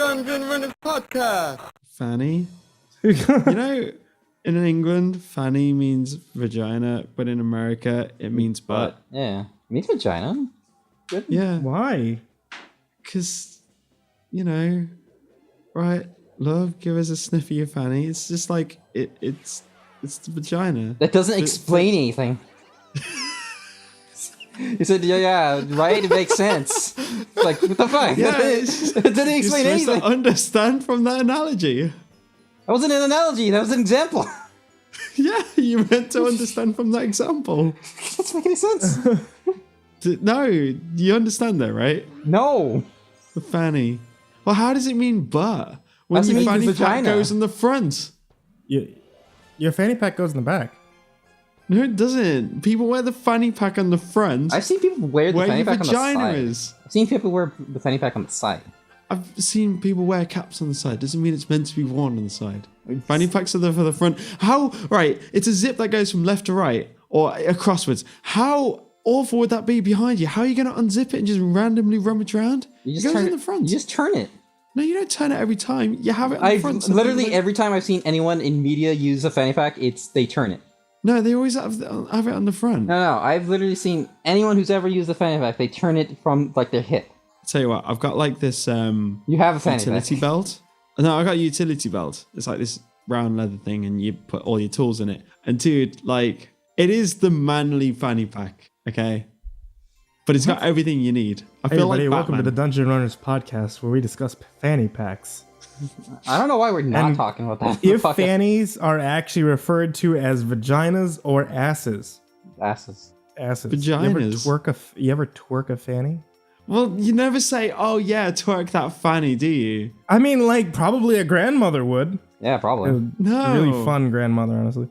Dungeon Runners Podcast. Fanny. You know, in England, Fanny means vagina, but in America, it means butt. Yeah. It means vagina. Good. Yeah. Why? Because, you know, right, love, give us a sniff of your fanny. It's just like, it's the vagina. That doesn't explain anything. You said, yeah, right? It makes sense. Like, what the fuck? Yeah, it didn't explain you're supposed anything. to understand from that analogy. That wasn't an analogy. That was an example. Yeah, you meant to understand from that example. Doesn't make any sense. No, you understand that, right? No. The fanny. Well, how does it mean butt? When Doesn't your mean fanny pack vagina. goes in the front. Your fanny pack goes in the back. No, it doesn't. People wear the fanny pack on the front. I've seen people wear the where fanny your pack on the vagina side. is. I've seen people wear the fanny pack on the side. I've seen people wear caps on the side. Doesn't mean it's meant to be worn on the side. Fanny packs are there for the front. How? Right, it's a zip that goes from left to right or crosswards. How awful would that be behind you? How are you going to unzip it and just randomly rummage around? You It just goes turn in the front. You just turn it. No, you don't turn it every time. You have it on the front. So Literally people- every time I've seen anyone in media use a fanny pack, they turn it. No, they always have it on the front. No, I've literally seen anyone who's ever used a fanny pack, they turn it from like their hip. Tell you what, I've got like this You have a fanny utility pack. belt. No, I got a utility belt. It's like this round leather thing, and you put all your tools in it. And dude, like, it is the manly fanny pack, okay? But it's got everything you need. I Hey feel like everybody, welcome to the Batman. Dungeon Runners Podcast, where we discuss fanny packs. I don't know why we're not And talking about that. If Fuck it. fannies are actually referred to as vaginas or asses. Asses. Asses. Vaginas. You ever twerk a fanny? Well, you never say, "Oh yeah, twerk that fanny," do you? I mean, like, probably a grandmother would. Yeah, probably. No. Really fun grandmother, honestly.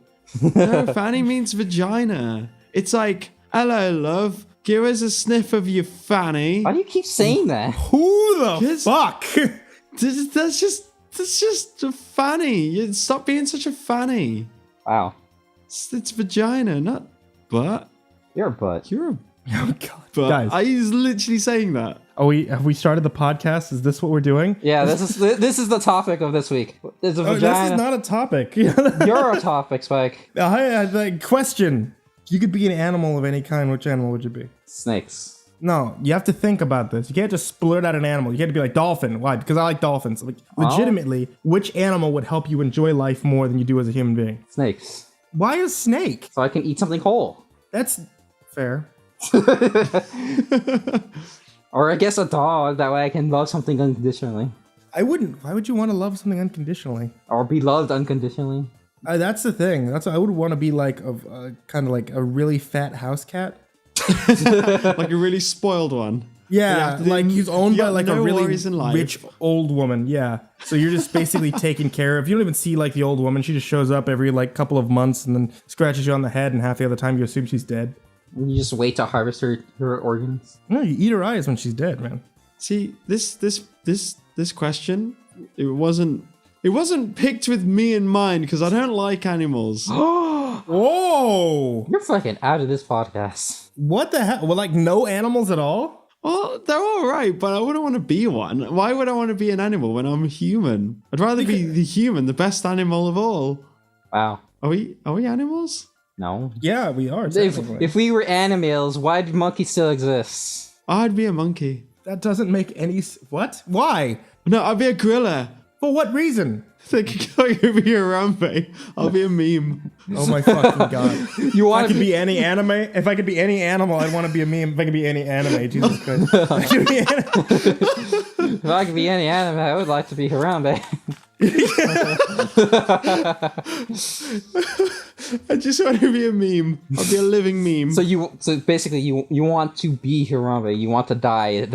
No, fanny means vagina. It's like, "Hello, love. Give us a sniff of your fanny." Why do you keep saying that? Who the Kids- fuck? That's just a fanny. You stop being such a fanny. Wow. It's vagina, not butt. You're a butt. You're a Oh, God. butt. Guys, I was literally saying that. have we started the podcast? Is this what we're doing? Yeah, this is the topic of this week. There's a Oh, this vagina. is not a topic. You're a topic, Spike. The question. You could be an animal of any kind. Which animal would you be? Snakes. No, you have to think about this. You can't just splurt out an animal. You can't be like dolphin. Why? Because I like dolphins. Like, legitimately, which animal would help you enjoy life more than you do as a human being? Snakes. Why a snake? So I can eat something whole. That's fair. Or I guess a dog. That way I can love something unconditionally. I wouldn't. Why would you want to love something unconditionally? Or be loved unconditionally. That's the thing. I would want to be like kind of like a really fat house cat. Like a really spoiled one. Yeah, Yeah, like he's owned you by got like a no really worries in life. rich old woman. Yeah, so you're just basically taken care of. You don't even see like the old woman. She just shows up every like couple of months and then scratches you on the head, and half the other time you assume she's dead. And you just wait to harvest her organs. No, you eat her eyes when she's dead, man. See, this question, it wasn't picked with me in mind because I don't like animals. Whoa! You're fucking out of this podcast. What the hell? Well, like no animals at all? Well, they're all right, but I wouldn't want to be one. Why would I want to be an animal when I'm human? I'd rather be the human, the best animal of all. Wow. Are we animals? No. Yeah, we are. If we were animals, why do monkeys still exist? I'd be a monkey. That doesn't make any. What? Why? No, I'd be a gorilla. For what reason? I could be a Harambe. I'll be a meme. Oh my fucking god! You I want could to be any anime. If I could be any animal, I'd want to be a meme. If I could be any anime, Jesus Christ. If I could be any- If I could be any anime, I would like to be Harambe. I just want to be a meme. I'll be a living meme. So basically, you want to be Harambe. You want to die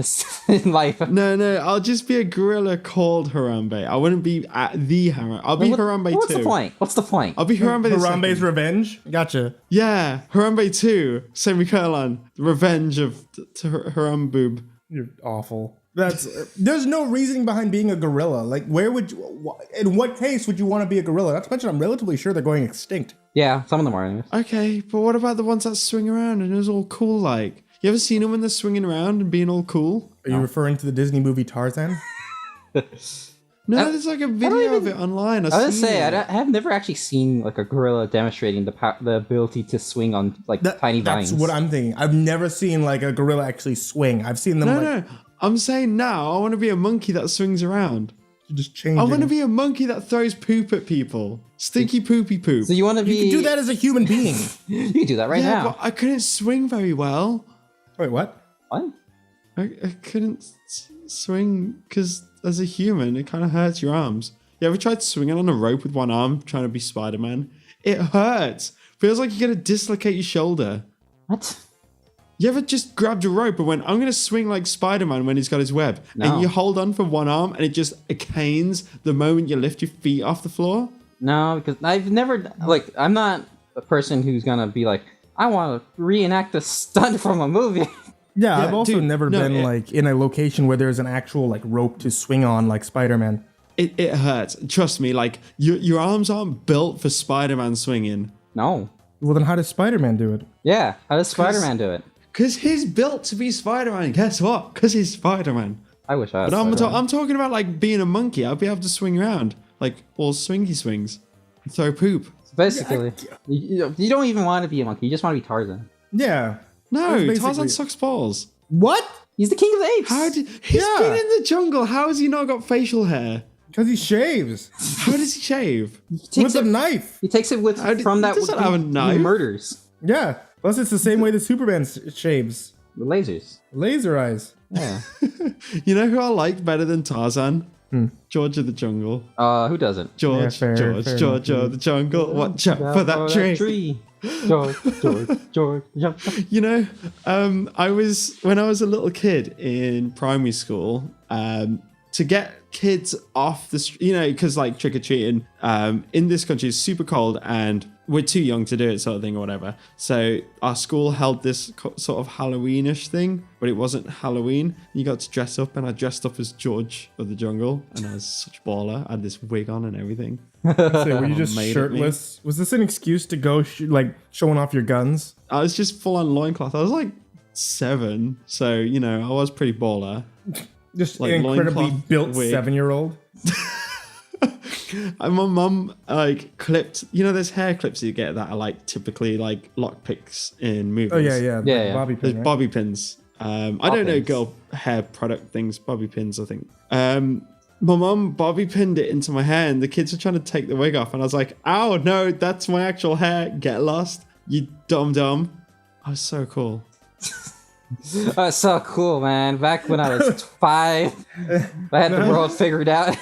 in life. No, I'll just be a gorilla called Harambe. I wouldn't be the Harambe. I'll be Harambe What's 2. the point? What's the point? I'll be Harambe the Harambe's second. Revenge. Gotcha. Yeah, Harambe 2, semicolon, the revenge of Haramboob. You're awful. There's no reasoning behind being a gorilla. Like, where would you? In what case would you want to be a gorilla? Not to mention, I'm relatively sure they're going extinct. Yeah, some of them are. Anyways. Okay, but what about the ones that swing around and it's all cool like? You ever seen them when they're swinging around and being all cool? Are you referring to the Disney movie Tarzan? No, there's like a video of it online. I was gonna say, I have never actually seen like a gorilla demonstrating the ability to swing on like tiny vines. That's what I'm thinking. I've never seen like a gorilla actually swing. I've seen them No. I'm saying now, I want to be a monkey that swings around. just changing. I want to be a monkey that throws poop at people. Stinky poopy poop. So you want to be? You can do that as a human being. You can do that right yeah, now. but I couldn't swing very well. Wait, what? What? I couldn't swing because as a human, it kind of hurts your arms. You ever tried swinging on a rope with one arm trying to be Spider-Man? It hurts. Feels like you're going to dislocate your shoulder. What? You ever just grabbed a rope and went, I'm going to swing like Spider-Man when he's got his web? No. And you hold on for one arm and it just canes the moment you lift your feet off the floor? No, because I've never like I'm not a person who's gonna be like I want to reenact a stunt from a movie. Yeah, I've also dude, never been like in a location where there's an actual like rope to swing on like Spider-Man. It hurts. Trust me, like your arms aren't built for Spider-Man swinging. No. Well, then how does Spider-Man do it? Yeah. How does Spider-Man do it? Because he's built to be Spider-Man. Guess what? Because he's Spider-Man. I wish I was. But Spider-Man. I'm talking about like being a monkey. I'll be able to swing around. Like all swingy swings. And throw poop. Basically, you don't even want to be a monkey. You just want to be Tarzan. Yeah. No, That's basically- Tarzan sucks balls. What? He's the king of the apes. How did he's Yeah. been in the jungle? How has he not got facial hair? Because he shaves How does he shave? he takes with a it. knife. He takes it with How did- from he that doesn't with have a he knife. murders Yeah. Plus, it's the same way that Superman shaves. the lasers. Laser eyes. Yeah. You know who I like better than Tarzan? George of the Jungle. Who doesn't? George, fair George of the Jungle. Watch out for that tree. George, jump. You know, when I was a little kid in primary school, to get kids off the street, you know, because like trick or treating in this country is super cold and we're too young to do it, sort of thing or whatever. So our school held this sort of Halloweenish thing, but it wasn't Halloween. You got to dress up, and I dressed up as George of the Jungle, and I was such a baller. I had this wig on and everything. So were you just Made it shirtless? Was this an excuse to go like showing off your guns? I was just full on loincloth. I was like 7, so you know I was pretty baller. Just Like an incredibly loincloth built wig. 7-year-old. And my mum like clipped, you know, there's hair clips you get that are like typically like lock picks in movies. Oh yeah. Yeah, Like yeah. Bobby pin. There's Right? bobby pins. I don't know pins. girl hair product things, bobby pins, I think. My mum bobby pinned it into my hair and the kids were trying to take the wig off and I was like, ow, no, that's my actual hair. Get lost, you dumb. I was so cool. That's so cool, man. Back when I was 5, I had the world figured out.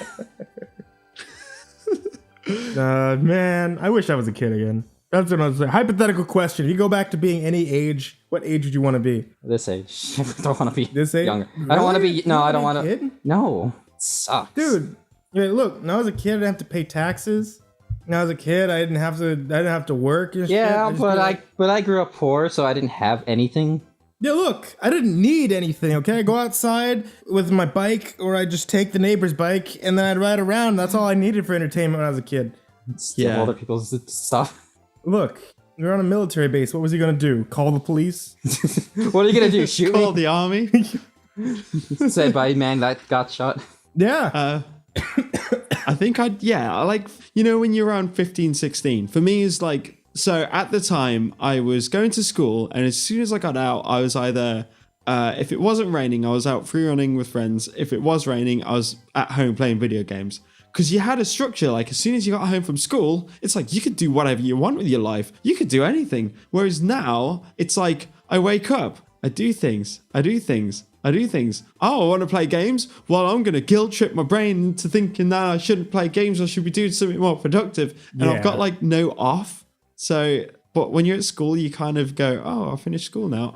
Man, I wish I was a kid again. That's what I was saying. Hypothetical question. If you go back to being any age, what age would you want to be? This age, I don't want to be This age? younger. I don't want to Really? be. No, You I don't wanna want be a to. kid? No, it sucks, Dude, yeah, look, when I was a kid, I didn't have to pay taxes. When I was a kid, I didn't have to work. And shit. Yeah, just but be like, I grew up poor, so I didn't have anything. Yeah, look, I didn't need anything, okay? I go outside with my bike, or I just take the neighbor's bike, and then I'd ride around. That's all I needed for entertainment when I was a kid. Steal Yeah. other people's stuff. Look, you're on a military base. What was he gonna do? Call the police? What are you gonna do? Shoot Call me? the army. Said by a man that got shot. Yeah. I think I like, you know, when you're around 15, 16, for me is like, so at the time I was going to school and as soon as I got out, I was either, if it wasn't raining, I was out free running with friends. If it was raining, I was at home playing video games. Because you had a structure, like as soon as you got home from school, it's like you could do whatever you want with your life. You could do anything. Whereas now, it's like I wake up, I do things. Oh, I want to play games? Well, I'm going to guilt trip my brain into thinking that I shouldn't play games. I should be doing something more productive. And I've got Yeah. like no off. So, but when you're at school, you kind of go, oh, I finished school now.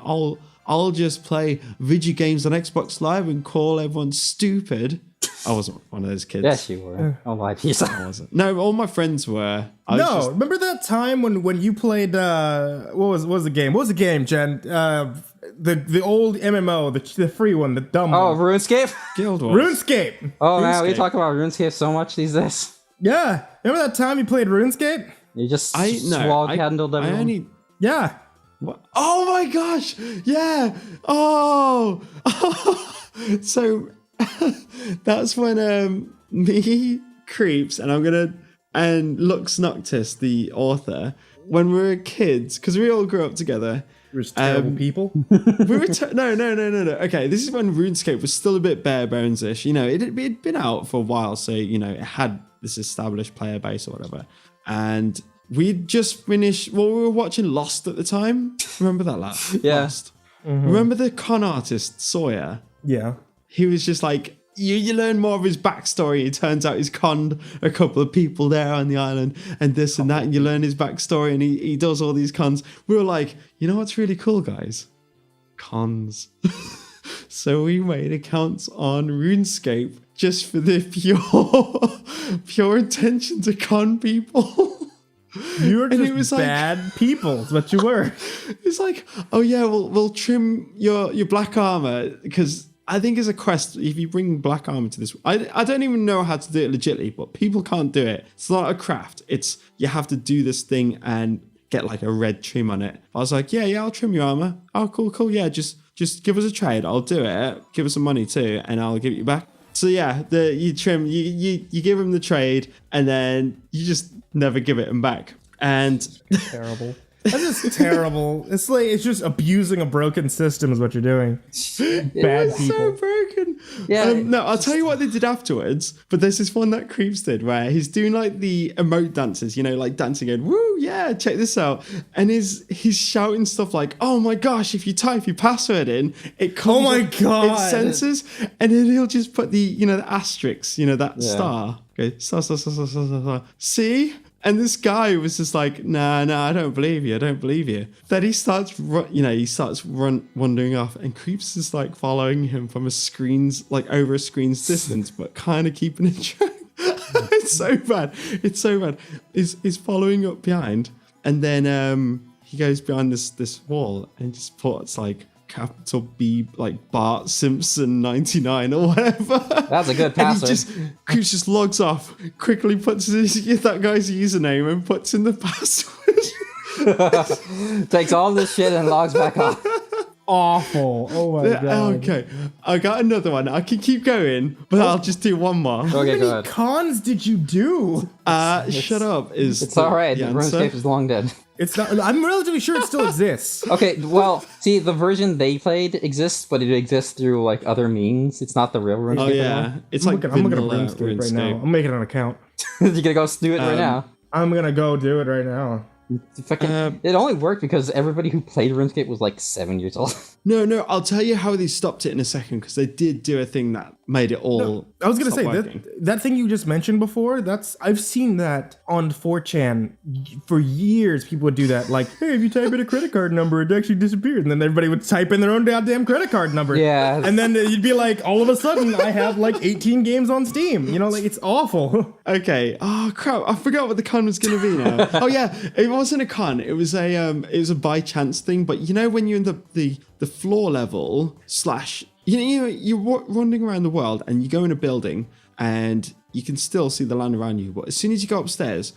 I'll just play video games on Xbox Live and call everyone stupid. I wasn't one of those kids. Yes, you were. Oh my Jesus. I wasn't. No, all my friends were. I was No, just- remember that time when you played what was the game? What was the game, Jen? The old MMO, the free one, the dumb Oh, one. RuneScape. Guild Wars. RuneScape. Oh man, we RuneScape. talk about RuneScape so much these days. Yeah, remember that time you played RuneScape? You just I handled everyone. only. Yeah. What? Oh my gosh! Yeah. Oh. So That's when me, Creeps, and Lux Noctis, the author, when we were kids, because we all grew up together. We're just terrible people. We were no. Okay, this is when RuneScape was still a bit bare bones-ish. You know, it'd been out for a while, so you know it had this established player base or whatever. And we'd just finished. Well, we were watching Lost at the time. Remember that, lad? Yeah. Lost. Remember the con artist Sawyer? Yeah. He was just like. You learn more of his backstory. It turns out he's conned a couple of people there on the island and this and that. And you learn his backstory and he does all these cons. We were like, you know what's really cool, guys? Cons. So we made accounts on RuneScape just for the pure intention to con people. You were And it just was like- bad people, is what you were. It's like, oh yeah, we'll trim your black armor because I think as a quest, if you bring black armor to this, I don't even know how to do it legitly, but people can't do it. It's not a craft. It's you have to do this thing and get like a red trim on it. I was like, yeah, I'll trim your armor. Oh, cool. Yeah, just give us a trade. I'll do it. Give us some money too, and I'll give it you back. So yeah, you trim, you give him the trade, and then you just never give it him back. And Terrible. That's just terrible. It's just abusing a broken system is what you're doing. Bad it's people. so broken. Yeah, No, I'll tell you what they did afterwards. But there's this one that Creeps did where he's doing like the emote dances, you know, like dancing going, woo, yeah, check this out. And he's shouting stuff like, oh my gosh, if you type your password in, it comes Oh my up, God. it censors, and then he'll just put the asterisk, that star. Okay, star. See? And this guy was just like, nah, I don't believe you. Then he starts, wandering off, and Creeps is like following him from over a screen's distance, but kind of keeping in track. It's so bad. He's following up behind, and then he goes behind this wall and just puts like capital B, like Bart Simpson 99 or whatever. That's a good And password. Creeps just logs off, quickly puts that guy's username and puts in the password. Takes all this shit and logs back off. Awful. Oh my God. Okay, I got another one. I can keep going, but I'll just do one more. Okay, How go many ahead. cons did you do? Shut up is It's all right. the answer. RuneScape is long dead. It's not. I'm relatively sure it still exists. Okay, well, see, the version they played exists, but it exists through like other means. It's not the real RuneScape Oh yeah, anymore. it's I'm like looking at vanilla RuneScape right now. RuneScape. I'm making an account. You're gonna go do it right now. I'm gonna go do it right now. It only worked because everybody who played RuneScape was like 7 years old. No, I'll tell you how they stopped it in a second because they did do a thing that made it all. I was gonna stop say working. that thing you just mentioned before. I've seen that on 4chan for years. People would do that, like, hey, if you type in a credit card number, it actually disappeared, and then everybody would type in their own goddamn credit card number. Yeah. and then you'd be like, all of a sudden, I have like 18 games on Steam. You know, like it's awful. Okay. Oh crap! I forgot what the con was going to be now. Oh yeah, it wasn't a con. It was a by chance thing. But you know when you're in the floor level / you're running around the world and you go in a building and you can still see the land around you. But as soon as you go upstairs,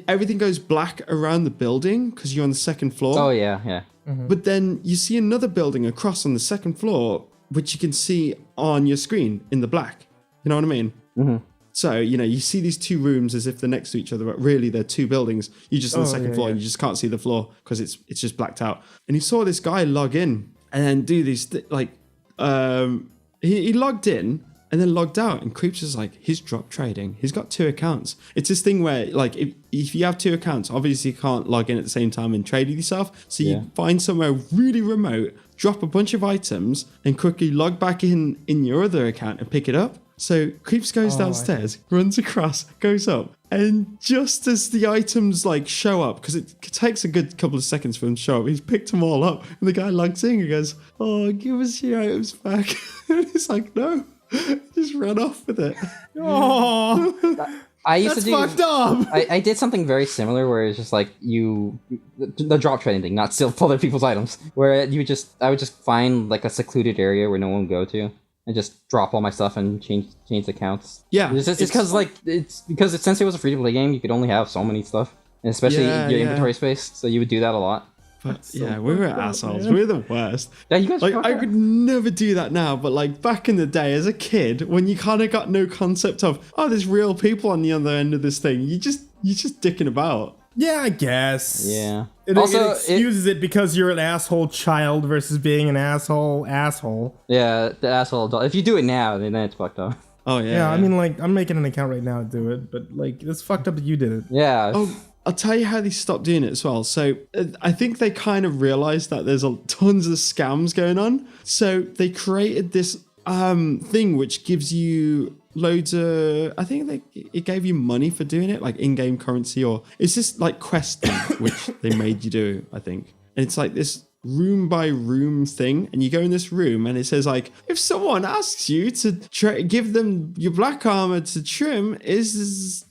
everything goes black around the building because you're on the second floor. Oh yeah. But then you see another building across on the second floor, which you can see on your screen in the black. You know what I mean? Mm-hmm. So, you see these two rooms as if they're next to each other, but really they're two buildings. You're just on the second floor and you just can't see the floor because it's just blacked out. And he saw this guy log in and then do these, he logged in and then logged out, and Creeps is like, he's drop trading. He's got 2 accounts. It's this thing where, like, if you have 2 accounts, obviously you can't log in at the same time and trade with yourself. So you find somewhere really remote, drop a bunch of items, and quickly log back in your other account and pick it up. So Creeps goes downstairs, runs across, goes up, and just as the items like show up, because it takes a good couple of seconds for them to show up, he's picked them all up, and the guy logs in and goes, "Oh, give us your items back." And he's like, "No." Just run off with it. Oh, I used that's to do. fucked up. I did something very similar where it's just like the drop trading thing, not steal other people's items. Where I would just find like a secluded area where no one would go to and just drop all my stuff and change accounts. Yeah, it's because since it was a free to play game, you could only have so many stuff, and especially your inventory space. So you would do that a lot. But So yeah, we were fucked up, assholes. man. We were the worst. Yeah, you guys. Like, fucked I up. could never do that now, but like back in the day as a kid, when you kind of got no concept of, oh, there's real people on the other end of this thing, you're just dicking about. Yeah, I guess. Yeah. It Also, excuses it because you're an asshole child versus being an asshole. Yeah, the asshole adult. If you do it now, then it's fucked up. Oh yeah. Yeah, I mean, like, I'm making an account right now to do it, but like, it's fucked up that you did it. Yeah. Oh, I'll tell you how they stopped doing it as well. So I think they kind of realized that there's tons of scams going on. So they created this thing which gives you loads of, I think it gave you money for doing it, like in-game currency, or it's just like questing which they made you do, I think. And it's like this room by room thing, and you go in this room and it says like, if someone asks you to give them your black armor to trim, is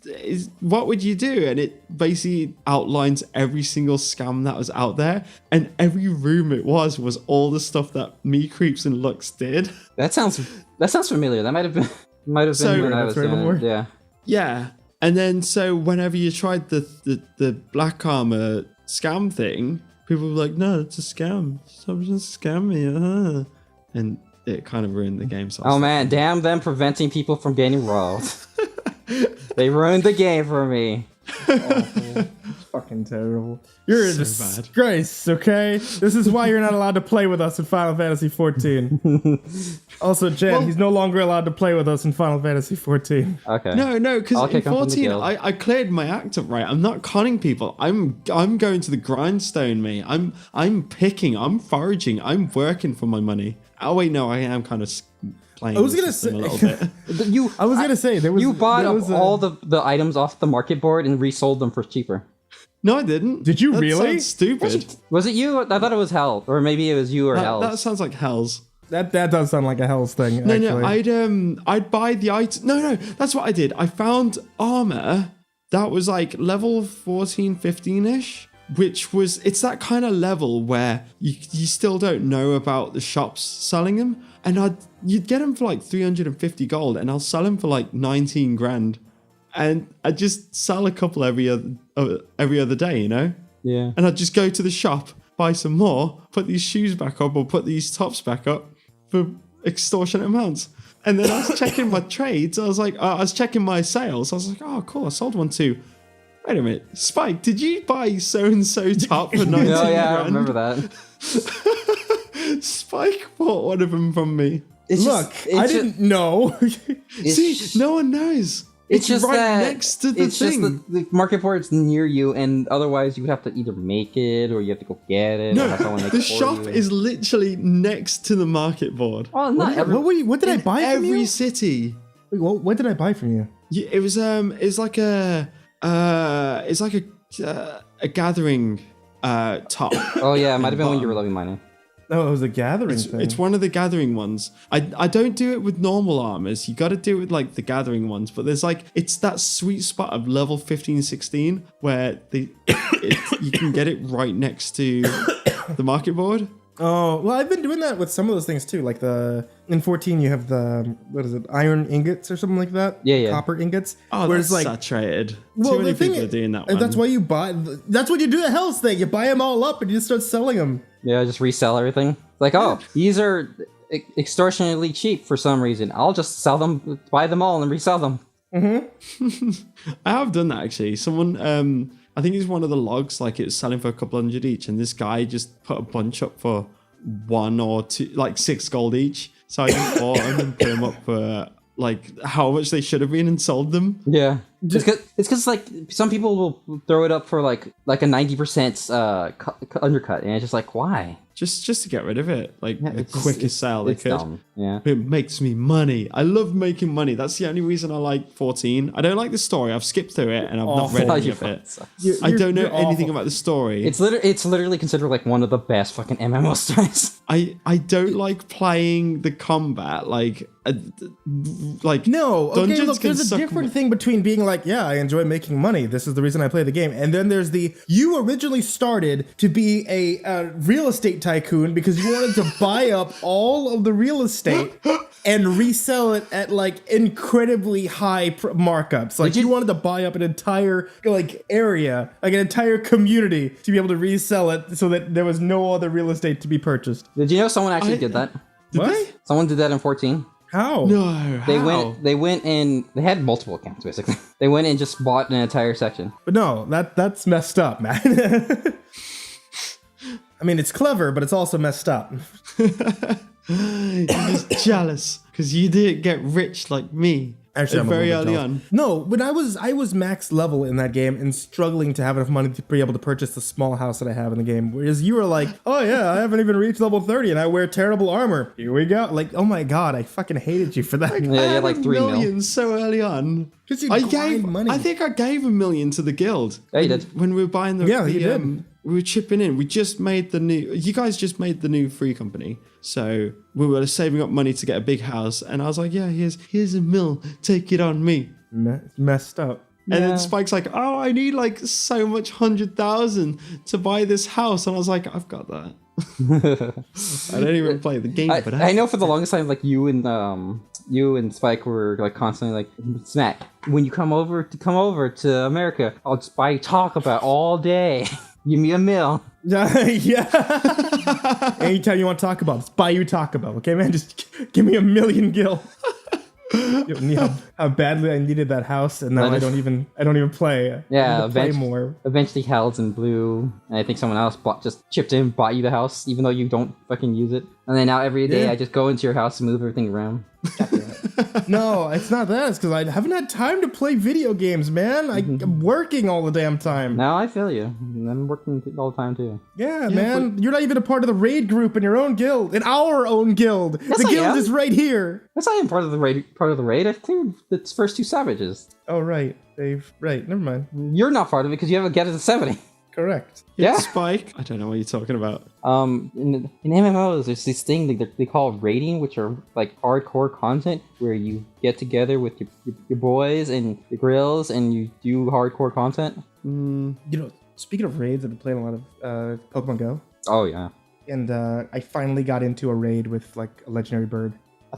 what would you do? And it basically outlines every single scam that was out there, and every room it was all the stuff that me, Creeps, and Lux did. That sounds familiar. That might have been when I was doing it. Yeah. Yeah. And then so whenever you tried the black armor scam thing, people were like, no, it's a scam. Someone just scam me. And it kind of ruined the game. So Oh man, damn them preventing people from getting rolled. They ruined the game for me. Fucking terrible. You're a So bad. disgrace, okay? This is why you're not allowed to play with us in Final Fantasy 14. Also, Jen, he's no longer allowed to play with us in Final Fantasy 14. Okay. No, because I'll in kick him from the 14, guild. I cleared my act up right. I'm not conning people. I'm going to the grindstone, mate. I'm picking. I'm foraging. I'm working for my money. Oh wait, no, I am kind of playing. I was the gonna system say- a little bit. I was gonna say, there was... You bought there up was a- all the items off the market board and resold them for cheaper. No, I didn't. Did you That really? sounds stupid. Was it you? I thought it was Hell, or maybe it was you or Hell. That sounds like hell's. That does sound like a Hell's thing, No, actually. I'd buy the item. No, that's what I did. I found armor that was like level 14, 15-ish, which was, it's that kind of level where you still don't know about the shops selling them. And you'd get them for like 350 gold, and I'll sell them for like 19 grand. And I just sell a couple every other day, you know? Yeah. And I'd just go to the shop, buy some more, put these shoes back up or put these tops back up for extortionate amounts. And then I was checking my trades. I was like, I was checking my sales. I was like, oh, cool. I sold one too. Wait a minute. Spike, did you buy so-and-so top for 19 Oh yeah, grand? I remember that. Spike bought one of them from me. Look, I didn't know. See, no one knows. It's just right that next to the it's thing. just the market board's near you, and otherwise you would have to either make it or you have to go get it. or No, have someone make the it for shop you. is literally next to the market board. Well, not every. What did I buy from Every you? city. Wait, what did I buy from you? It was it's like a gathering top. Oh yeah, it might have been when you were loving mining. Oh, it was a gathering thing. It's one of the gathering ones. I don't do it with normal armors. You got to do it with like the gathering ones. But there's like, it's that sweet spot of level 15, 16 where you can get it right next to the market board. Oh, well, I've been doing that with some of those things too. Like in 14, you have the, what is it, iron ingots or something like that? Yeah. Copper ingots. Oh, where that's it's like, saturated. well, Too many the thing people are doing that and one. that's why you buy, that's what you do at Hell's thing. You buy them all up and you just start selling them. Yeah, just resell everything. It's like, oh, these are extortionately cheap for some reason. I'll just sell them, buy them all, and resell them. I have done that actually. Someone, I think it's one of the logs, like it's selling for a couple hundred each, and this guy just put a bunch up for 1 or 2, like 6 gold each. So I just bought them and put them up for like how much they should have been and sold them. Yeah, it's because like some people will throw it up for like a 90% undercut, and it's just like, why? Just to get rid of it, like the it's just- quickest sale they It's could. dumb. Yeah. It makes me money. I love making money. That's the only reason I like 14. I don't like the story. I've skipped through it and I've not read any of it. I don't know anything about the story. It's literally considered like one of the best fucking MMO stories. I don't like playing the combat like No, okay, Dungeons look, can there's a suck different thing between being like, yeah, I enjoy making money. This is the reason I play the game. And then there's you originally started to be a real estate tycoon because you wanted to buy up all of the real estate and resell it at like incredibly high markups. Like you wanted to buy up an entire like area, like an entire community to be able to resell it so that there was no other real estate to be purchased. Did you know someone actually did that? What? Someone did that in 14. How? No, They went and they had multiple accounts basically. They went and just bought an entire section. But no, that's messed up, man. I mean, it's clever, but it's also messed up. You're just jealous because you didn't get rich like me. Actually, I'm very a little bit early jealous. on. No, when I was max level in that game and struggling to have enough money to be able to purchase the small house that I have in the game. Whereas you were like, oh yeah, I haven't even reached level 30 and I wear terrible armor. Here we go. Like, oh my god, I fucking hated you for that. Yeah, you had like 3 million mil. so early on. Because you I grind money. think I gave $1 million to the guild. Yeah, you did. When we were buying the. Yeah, you did. We were chipping in. We just made the new. You guys just made the new free company, so we were saving up money to get a big house. And I was like, yeah, here's $1 million. Take it on me. Messed up. And then Spike's like, oh, I need like so much 100,000 to buy this house. And I was like, I've got that. I don't even play the game, but I know for the longest time, like you and Spike were like constantly like, Smack, when you come over to America, I'll just buy talk about all day. Give me $1 million. Yeah. Anytime you want to talk about, just buy you Taco Bell, okay, man? Just give me $1 million gil. How badly I needed that house, and now I don't even play. Yeah, play more. Eventually, Hals and Blue, and I think someone else just chipped in, bought you the house, even though you don't fucking use it. And then now every day I just go into your house and move everything around. No, it's not that. It's because I haven't had time to play video games, man. I'm working all the damn time. No, I feel you. I'm working all the time too. Yeah, man. You're not even a part of the raid group in your own guild, in our own guild. Yes, the I guild am. is right here. Yes, I am part of the raid. I cleared the first 2 savages. Oh, right. Right. Never mind. You're not part of it because you haven't get it to 70. Correct. Yeah. Spike. I don't know what you're talking about. In MMOs, there's this thing they call raiding, which are like hardcore content where you get together with your boys and your grills and you do hardcore content. You know, speaking of raids, I've been playing a lot of Pokemon Go. Oh yeah. And I finally got into a raid with like a legendary bird. I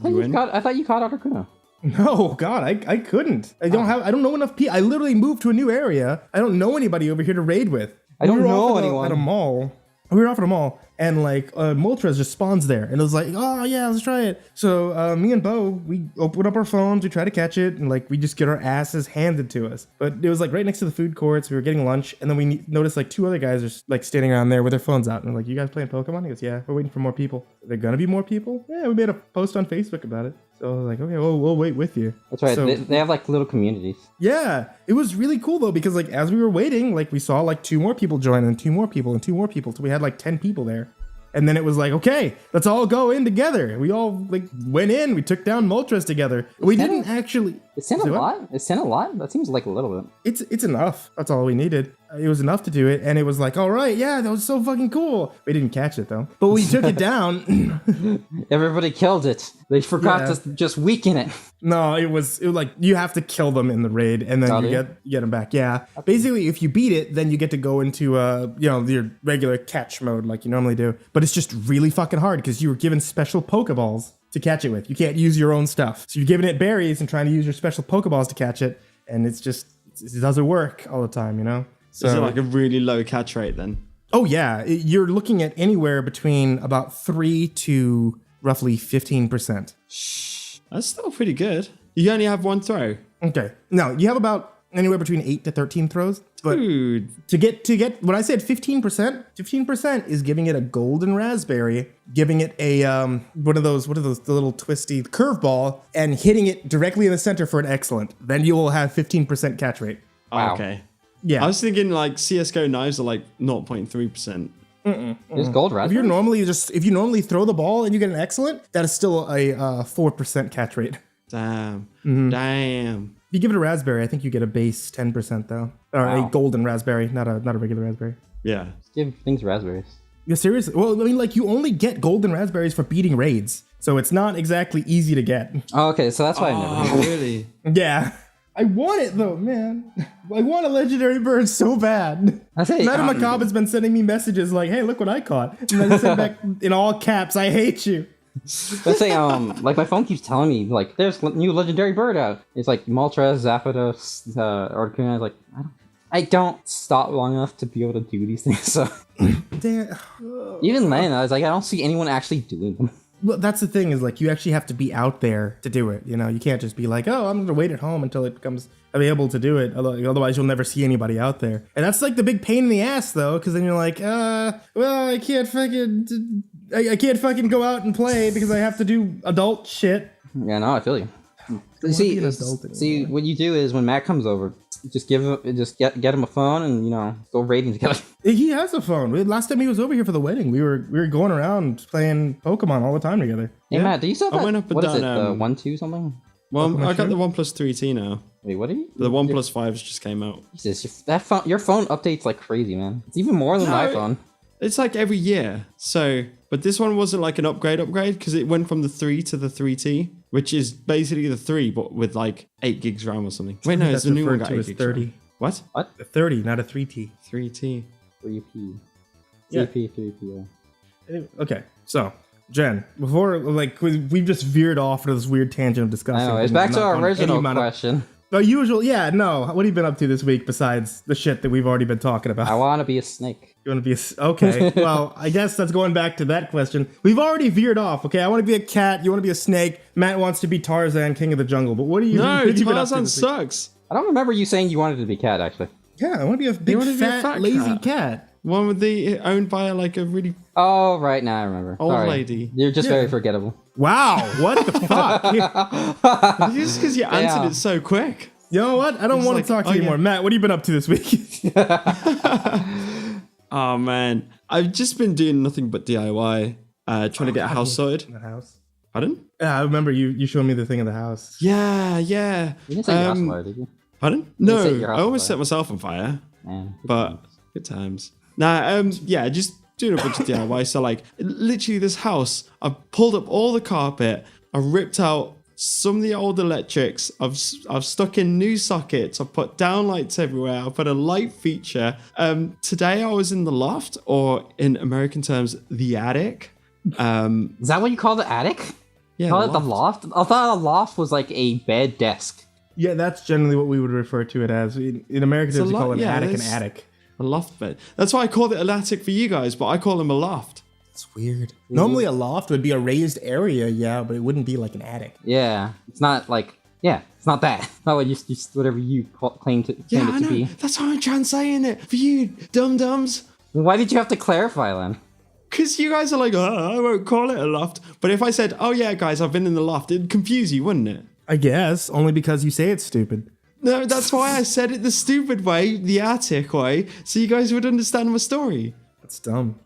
thought you caught Articuno. No, God, I couldn't. I don't know enough people. I literally moved to a new area. I don't know anybody over here to raid with. I don't know anyone. At a mall. We were off at a mall, and like Moltres just spawns there, and it was like, oh yeah, let's try it. So me and Bo, we open up our phones, we try to catch it, and like we just get our asses handed to us. But it was like right next to the food courts. We were getting lunch, and then we noticed like 2 other guys are like standing around there with their phones out, and we're like, you guys playing Pokemon? He goes, yeah, we're waiting for more people. Are there gonna be more people? Yeah, we made a post on Facebook about it. So I was like, okay, well, we'll wait with you. That's right. So, they have like little communities. yeah, it was really cool though, because like as we were waiting, like we saw like 2 more people join and 2 more people and 2 more people. So we had like 10 people there. And then it was like, okay, let's all go in together. We all like went in, we took down Moltres together. We didn't actually. It's 10 a lot? It's 10 a lot? That seems like a little bit. It's enough. That's all we needed. It was enough to do it. And it was like, all right, yeah, that was so fucking cool. We didn't catch it though. But we took it down. Everybody killed it. They forgot to just weaken it. No, it was like you have to kill them in the raid and then you get them back. Yeah. Basically, if you beat it, then you get to go into your regular catch mode like you normally do. But it's just really fucking hard because you were given special Pokeballs to catch it with. You can't use your own stuff. So you're giving it berries and trying to use your special Pokeballs to catch it, and it doesn't work all the time, you know? So is it like a really low catch rate then? Oh yeah, you're looking at anywhere between about 3 to roughly 15%. That's still pretty good. You only have 1 throw. Okay. No, you have about anywhere between 8 to 13 throws. But Dude. to get when I said 15% is giving it a golden raspberry, giving it a one of those the little twisty curveball, and hitting it directly in the center for an excellent. Then you will have 15% catch rate. Wow. Okay. Yeah. I was thinking like CSGO knives are like 0.3%. There's gold raspberries. If you normally throw the ball and you get an excellent, that is still a 4% catch rate. Damn. Mm-hmm. Damn. If you give it a raspberry, I think you get a base 10% though, or a golden raspberry, not a regular raspberry. Yeah. Give things raspberries. Yeah, seriously. Well, I mean, like you only get golden raspberries for beating raids, so it's not exactly easy to get. Oh, okay, so that's why I never. Oh, really? Yeah. I want it though, man. I want a legendary bird so bad. I say, Madam Macabre has been sending me messages like, "Hey, look what I caught," and I send back in all caps, "I hate you." Let's say, like my phone keeps telling me like there's new legendary bird out. It's like Moltres, Zapdos, Articuno. I was like, I don't stop long enough to be able to do these things. So Damn. even then, I was like, I don't see anyone actually doing them. Well, that's the thing is like you actually have to be out there to do it. You know, you can't just be like, "Oh, I'm gonna wait at home until it becomes available to do it." Otherwise, you'll never see anybody out there. And that's like the big pain in the ass, though, because then you're like, well, I can't fucking go out and play because I have to do adult shit. Yeah, no, I feel you. be an adult See, what you do is when Matt comes over, just get him a phone and go raiding together. He has a phone. Last time he was over here for the wedding, we were going around playing Pokemon all the time together. Hey Matt, do you still have I went up and what is down, it, the 1-2 something? Well, I got the OnePlus 3T now. Wait, what are you? The OnePlus 5s just came out. Jesus, your phone updates like crazy, man. It's even more than my phone. It's like every year. So, but this one wasn't like an upgrade because it went from the 3 to the 3T, which is basically the 3, but with like 8 gigs RAM or something. Wait, no, it's the new one got 8 gigs 30. RAM. What? A 30, not a 3T. 3T. 3P. Yeah. 3P. Anyway, okay, so Jen, before we've just veered off into this weird tangent of discussing. I know, it's back to our on original any amount of- question. The usual, yeah, no. What have you been up to this week besides the shit that we've already been talking about? I want to be a snake. You want to be okay? Well, I guess that's going back to that question. We've already veered off. Okay, I want to be a cat. You want to be a snake. Matt wants to be Tarzan, King of the Jungle. But what are you? No, what have you been up to Tarzan this week? sucks. I don't remember you saying you wanted to be cat, actually. Yeah, I want to be a big, wanna be a fat, fat lazy cat. cat. One with the owned by like a really Oh, right, now I remember. old Sorry. lady. You're just Yeah. very forgettable. Wow, what the fuck? Just because you answered Yeah. it so quick. You know what? I don't want like, to talk to you oh, anymore. yeah. Matt, what have you been up to this week? Oh man, I've just been doing nothing but DIY, trying to get a house sorted. In the house. Pardon? Yeah, I remember you showed me the thing in the house. Yeah. You didn't say your house fire, did you? Pardon? didn't set your No, house I on almost fire. set myself on fire, Man, but good times. Nah, yeah, just doing a bunch of DIY. So like, literally, this house, I've pulled up all the carpet, I ripped out some of the old electrics, I've stuck in new sockets, I've put down lights everywhere, I've put a light feature. Today I was in the loft, or in American terms, the attic. is that what you call the attic? Yeah, Call it the loft? I thought a loft was like a bed desk. Yeah, that's generally what we would refer to it as. In American terms, we call an attic an attic. A loft bed. That's why I called it an attic for you guys, but I call them a loft. It's weird. Normally a loft would be a raised area, yeah, but it wouldn't be like an attic. Yeah, it's not like it's not that. It's not what you whatever you claim Yeah, it I to know. be. That's how I'm trying to say in it for you, dum-dums. Why did you have to clarify then? Because you guys are like, oh, I won't call it a loft. But if I said, oh yeah, guys, I've been in the loft, it'd confuse you, wouldn't it? I guess, only because you say it's stupid. No, that's why I said it the stupid way, the attic way, so you guys would understand my story. That's dumb.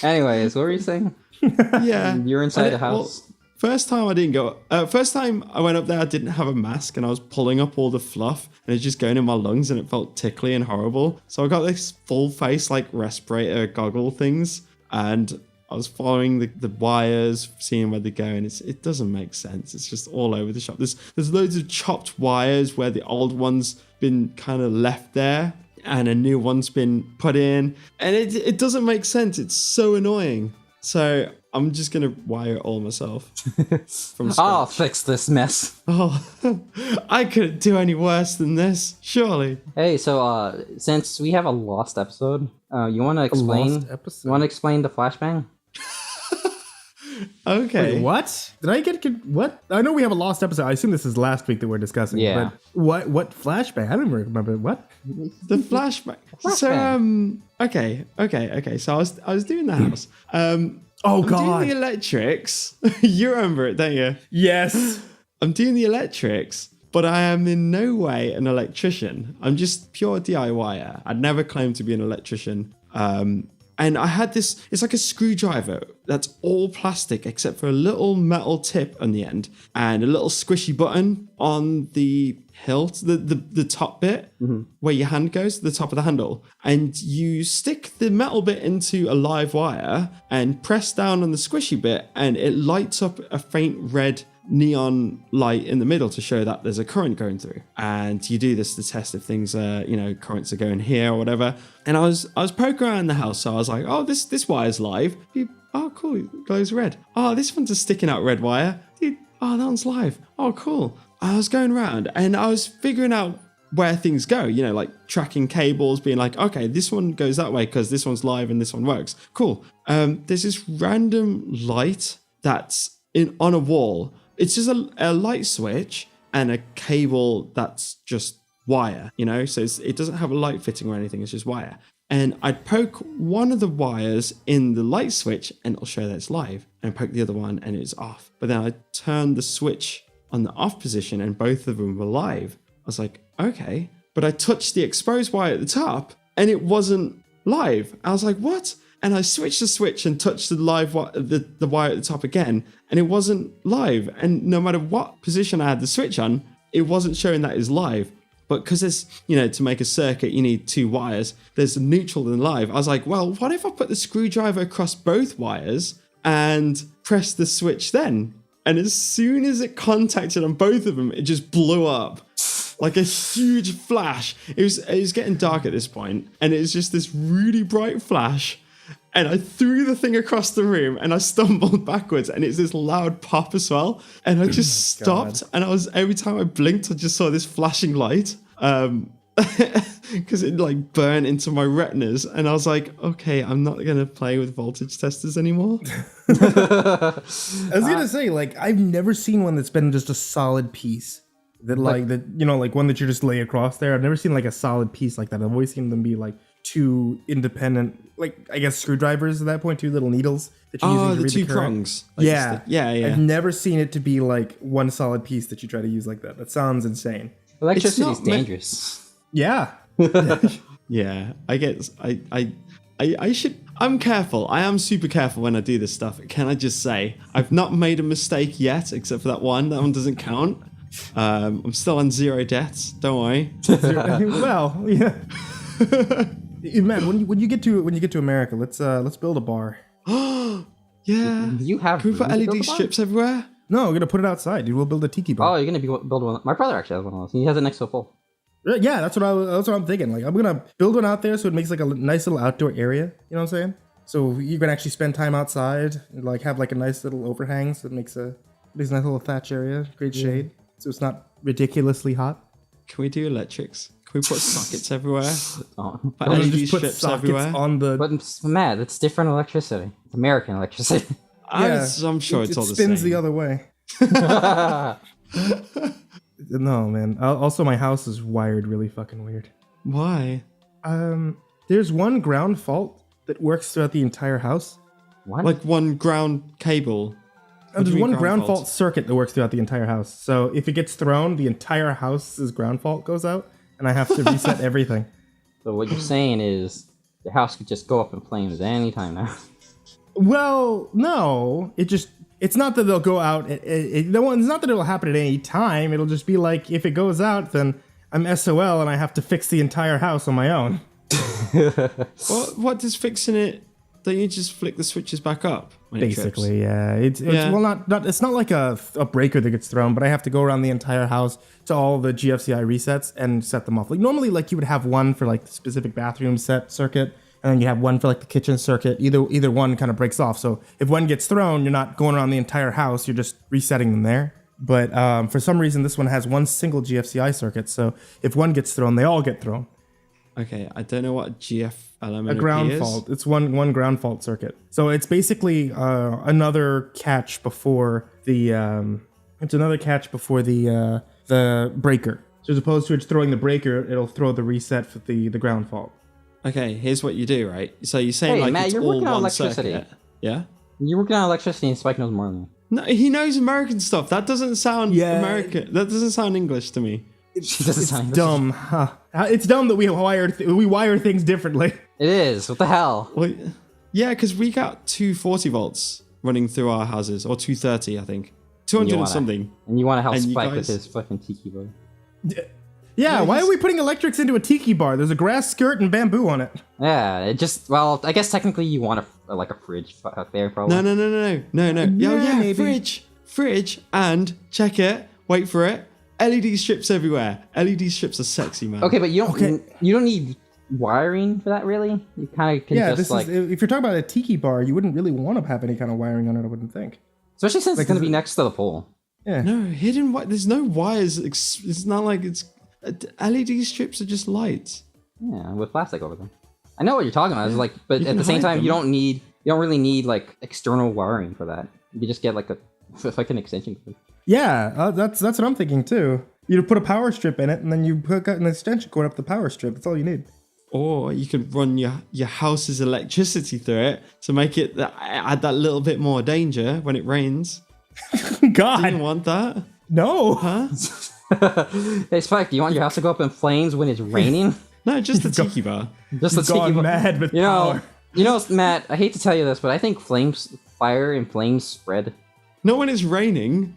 Anyways, what were you saying? Yeah. You're inside the Well, house. first time I didn't go. First time I went up there, I didn't have a mask, and I was pulling up all the fluff, and it was just going in my lungs, and it felt tickly and horrible. So I got this full face like respirator goggle things, and I was following the wires, seeing where they're going. It doesn't make sense. It's just all over the shop. There's loads of chopped wires where the old one's been kind of left there, and a new one's been put in, and it doesn't make sense. It's so annoying. So I'm just gonna wire it all myself from scratch. I'll fix this mess. Oh, I couldn't do any worse than this, surely. Hey, so since we have a lost episode, you want to explain? lost episode? You want to explain the flashbang? Okay. Wait, what? Did I get what? I know we have a lost episode. I assume this is last week that we're discussing. Yeah. But what flashback? I don't remember what. The flashback. So okay. So I was doing the house. Oh I'm God. doing the electrics. You remember it, don't you? Yes. I'm doing the electrics, but I am in no way an electrician. I'm just pure DIYer. I'd never claimed to be an electrician. And I had this, it's like a screwdriver that's all plastic except for a little metal tip on the end and a little squishy button on the hilt, the top bit where your hand goes, the top of the handle. And you stick the metal bit into a live wire and press down on the squishy bit and it lights up a faint red neon light in the middle to show that there's a current going through. And you do this to test if things are, currents are going here or whatever. And I was poking around the house, so I was like, oh, this wire's live. Oh, cool, it glows red. Oh, this one's a sticking out red wire. Dude, oh, that one's live. Oh, cool. I was going around and I was figuring out where things go, like tracking cables, being like, okay, this one goes that way because this one's live and this one works. Cool. There's this random light that's on a wall. It's just a light switch and a cable that's just wire, so it doesn't have a light fitting or anything. It's just wire. And I'd poke one of the wires in the light switch and it'll show that it's live, and poke the other one and it's off. But then I turned the switch on the off position and both of them were live. I was like, okay, but I touched the exposed wire at the top and it wasn't live. I was like, what? And I switched the switch and touched the live the wire at the top again, and it wasn't live. And no matter what position I had the switch on, it wasn't showing that it's live. But because there's, to make a circuit, you need two wires. There's neutral and live. I was like, well, what if I put the screwdriver across both wires and press the switch then? And as soon as it contacted on both of them, it just blew up like a huge flash. It was getting dark at this point, and it was just this really bright flash. And I threw the thing across the room and I stumbled backwards, and it's this loud pop as well. And I just stopped, and every time I blinked, I just saw this flashing light. Because it like burned into my retinas, and I was like, okay, I'm not gonna play with voltage testers anymore. I was gonna say, like, I've never seen one that's been just a solid piece. That like one that you just lay across there. I've never seen like a solid piece like that. I've always seen them be like two independent, like, I guess screwdrivers at that point, two little needles that you're using to read the current. Prongs. Like Yeah. Yeah. I've never seen it to be like one solid piece that you try to use like that. That sounds insane. Electricity is dangerous. Yeah. Yeah, I guess I should. I'm careful. I am super careful when I do this stuff. Can I just say I've not made a mistake yet, except for that one. That one doesn't count. I'm still on 0 deaths. Don't worry. Well, yeah. Man, when you get to America, let's build a bar. Yeah. You have. Can we put LED strips everywhere? No, we're gonna put it outside, dude. We'll build a tiki bar. Oh, you're gonna build one. My brother actually has one of those. He has it next to a pole. Yeah, that's what I'm thinking. Like, I'm gonna build one out there so it makes like a nice little outdoor area. You know what I'm saying? So you can actually spend time outside and like have like a nice little overhang, so it makes a nice little thatch area, great shade, so it's not ridiculously hot. Can we do electrics? Can we put sockets everywhere? Oh. Put And LED just put strips sockets everywhere? on the. But Matt, it's different electricity. It's American electricity. I'm sure it's all the same. It spins the other way. No, man. Also, my house is wired really fucking weird. Why? There's one ground fault that works throughout the entire house. What? Like one ground cable. And there's one ground fault circuit that works throughout the entire house. So if it gets thrown, the entire house's ground fault goes out, and I have to reset everything. So what you're saying is the house could just go up in flames any time now. Well, no. It's not that they'll go out. It's not that it'll happen at any time. It'll just be like, if it goes out, then I'm SOL and I have to fix the entire house on my own. What does fixing it? Don't you just flick the switches back up? When Basically, yeah. It's well, not. It's not like a breaker that gets thrown, but I have to go around the entire house to all the GFCI resets and set them off. Like normally, like you would have one for like the specific bathroom set circuit, and then you have one for like the kitchen circuit. Either one kind of breaks off. So if one gets thrown, you're not going around the entire house. You're just resetting them there. But for some reason, this one has one single GFCI circuit. So if one gets thrown, they all get thrown. Okay, I don't know what GF element A ground is. fault. It's one ground fault circuit. So it's basically another catch before the the breaker. So as opposed to it throwing the breaker, it'll throw the reset for the ground fault. Okay, here's what you do, right? So you're saying Hey, like Matt, it's you're all working on one electricity. circuit. Yeah? You're working on electricity and Spike knows more than you. No, he knows American stuff. That doesn't sound Yeah. American. That doesn't sound English to me. She doesn't sound Dumb, huh? It's dumb that we wire things differently. It is. What the hell? Well, yeah, because we got 240 volts running through our houses, or 230, I think. 200 and something. And you want to help And you Spike guys- with his fucking tiki boy. Yeah, why are we putting electrics into a tiki bar? There's a grass skirt and bamboo on it. Yeah, it just, well, I guess technically you want a fridge out there, probably. No. Oh, yeah, maybe. fridge. fridge, and check it, wait for it, LED strips everywhere. LED strips are sexy, man. Okay, but you don't need wiring for that, really. You kind of can just like... if you're talking about a tiki bar, you wouldn't really want to have any kind of wiring on it, I wouldn't think. Especially since it's going to be next to the pole. Yeah. No, hidden there's no wires. It's not like it's... LED strips are just lights. Yeah, with plastic over them. I know what you're talking about. It's like, but at the same time, you don't really need like external wiring for that. You can just get like an extension cord. Yeah, that's what I'm thinking too. You put a power strip in it, and then you hook an extension cord up the power strip. That's all you need. Or you could run your house's electricity through it to make it add that little bit more danger when it rains. God, Do you want that? no. Huh? Hey Spike, do you want your house to go up in flames when it's raining? No, just the tiki bar. Just the You've gone tiki bar. mad with power. You know, Matt, I hate to tell you this, but I think fire and flames spread. Not when it's raining.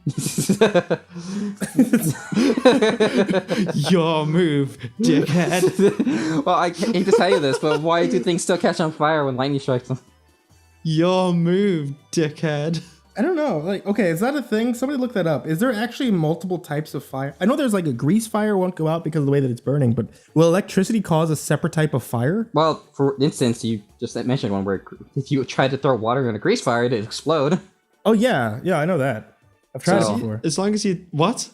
Your move, dickhead. Well, I hate to tell you this, but why do things still catch on fire when lightning strikes them? Your move, dickhead. I don't know. Like, okay, is that a thing? Somebody look that up. Is there actually multiple types of fire? I know there's like a grease fire won't go out because of the way that it's burning, but will electricity cause a separate type of fire? Well, for instance, you just mentioned one where if you try to throw water in a grease fire, it'd explode. Oh yeah, I know that. I've tried So- it before. As long as you... What?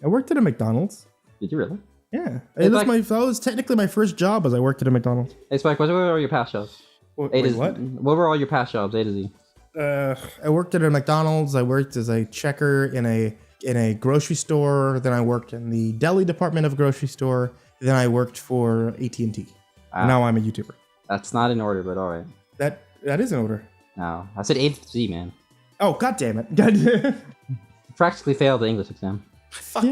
I worked at a McDonald's. Did you really? Yeah, It's that was technically my first job as I worked at a McDonald's. Hey Spike, what were all your past jobs? Wait, what? What were all your past jobs, A to Z? I worked at a McDonald's. I worked as a checker in a grocery store. Then I worked in the deli department of a grocery store. Then I worked for AT&T. Wow. Now I'm a YouTuber. That's not in order, but all right. That is in order. No, I said A to Z, man. Oh, god damn it. God, You practically failed the English exam. fuck you.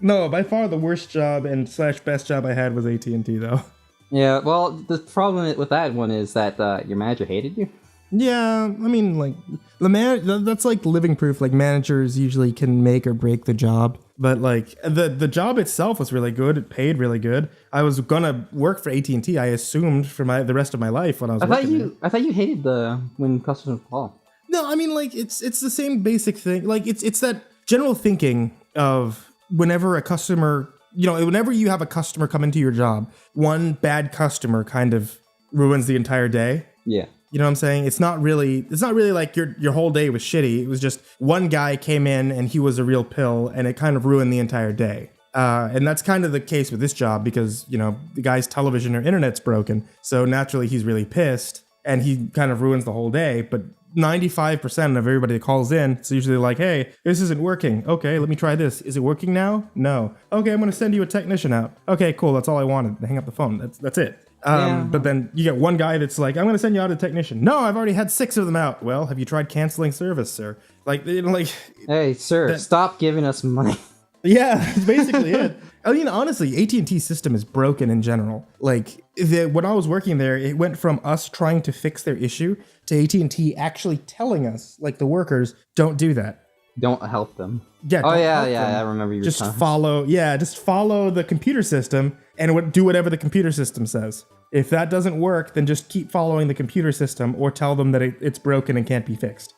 No, by far the worst job and / best job I had was AT&T though. Yeah, well, the problem with that one is that your manager hated you. Yeah, I mean, like that's like living proof. Like managers usually can make or break the job, but like the job itself was really good. It paid really good. I was gonna work for AT&T. I assumed for the rest of my life when I was. I thought you hated when customers call. No, I mean like it's the same basic thing. Like it's that general thinking of whenever a customer, whenever you have a customer come into your job, one bad customer kind of ruins the entire day. Yeah. You know what I'm saying? It's not really like your whole day was shitty. It was just one guy came in and he was a real pill and it kind of ruined the entire day. And that's kind of the case with this job because, the guy's television or internet's broken. So naturally he's really pissed and he kind of ruins the whole day. But 95% of everybody that calls in, it's usually like, hey, this isn't working. Okay, let me try this. Is it working now? No. Okay, I'm going to send you a technician out. Okay, cool. That's all I wanted. Hang up the phone. That's it. But then you get one guy that's like, I'm going to send you out a technician. No, I've already had 6 of them out. Well, have you tried canceling service, sir? Hey, sir, stop giving us money. Yeah, that's basically it. I mean, honestly, AT&T's system is broken in general. Like, when I was working there, it went from us trying to fix their issue to AT&T actually telling us, like the workers, don't do that. Don't help them. Yeah. Oh don't yeah, help them. I remember you. Just follow the computer system and do whatever the computer system says. If that doesn't work, then just keep following the computer system or tell them that it's broken and can't be fixed.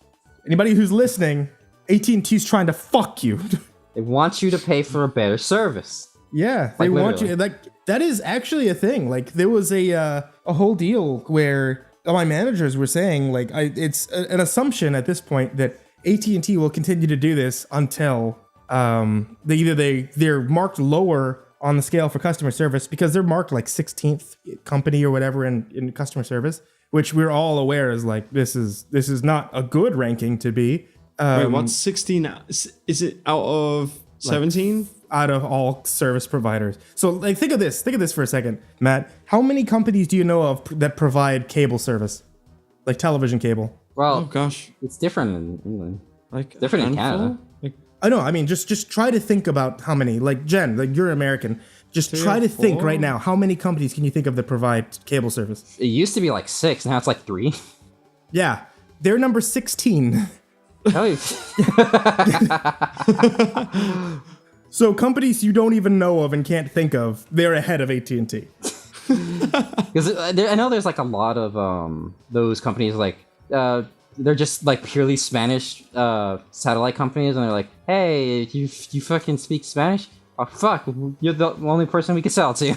Anybody who's listening, AT&T's trying to fuck you. They want you to pay for a better service. Yeah, they Like, want you. Like that is actually a thing. Like there was a whole deal where my managers were saying like it's an assumption at this point that AT&T will continue to do this until they're marked lower on the scale for customer service because they're marked like 16th company or whatever in customer service, which we're all aware is like this is not a good ranking to be. Wait, what's 16? Is it out of 17? Out of all service providers. So like think of this for a second, Matt. How many companies do you know of that provide cable service? Like television cable? Well, Oh gosh, it's different in England. like Different in handful? Canada. Like, I know. I mean, just try to think about how many. Like Jen, like you're American. Just 3 try or to think 4? right now. How many companies can you think of that provide cable service? It used to be like 6, now it's like 3. Yeah, they're number 16. Hell, So companies you don't even know of and can't think of, they're ahead of AT&T. Because I know there's like a lot of those companies like they're just like purely Spanish satellite companies, and they're like, hey, you fucking speak Spanish? Oh fuck, you're the only person we can sell to.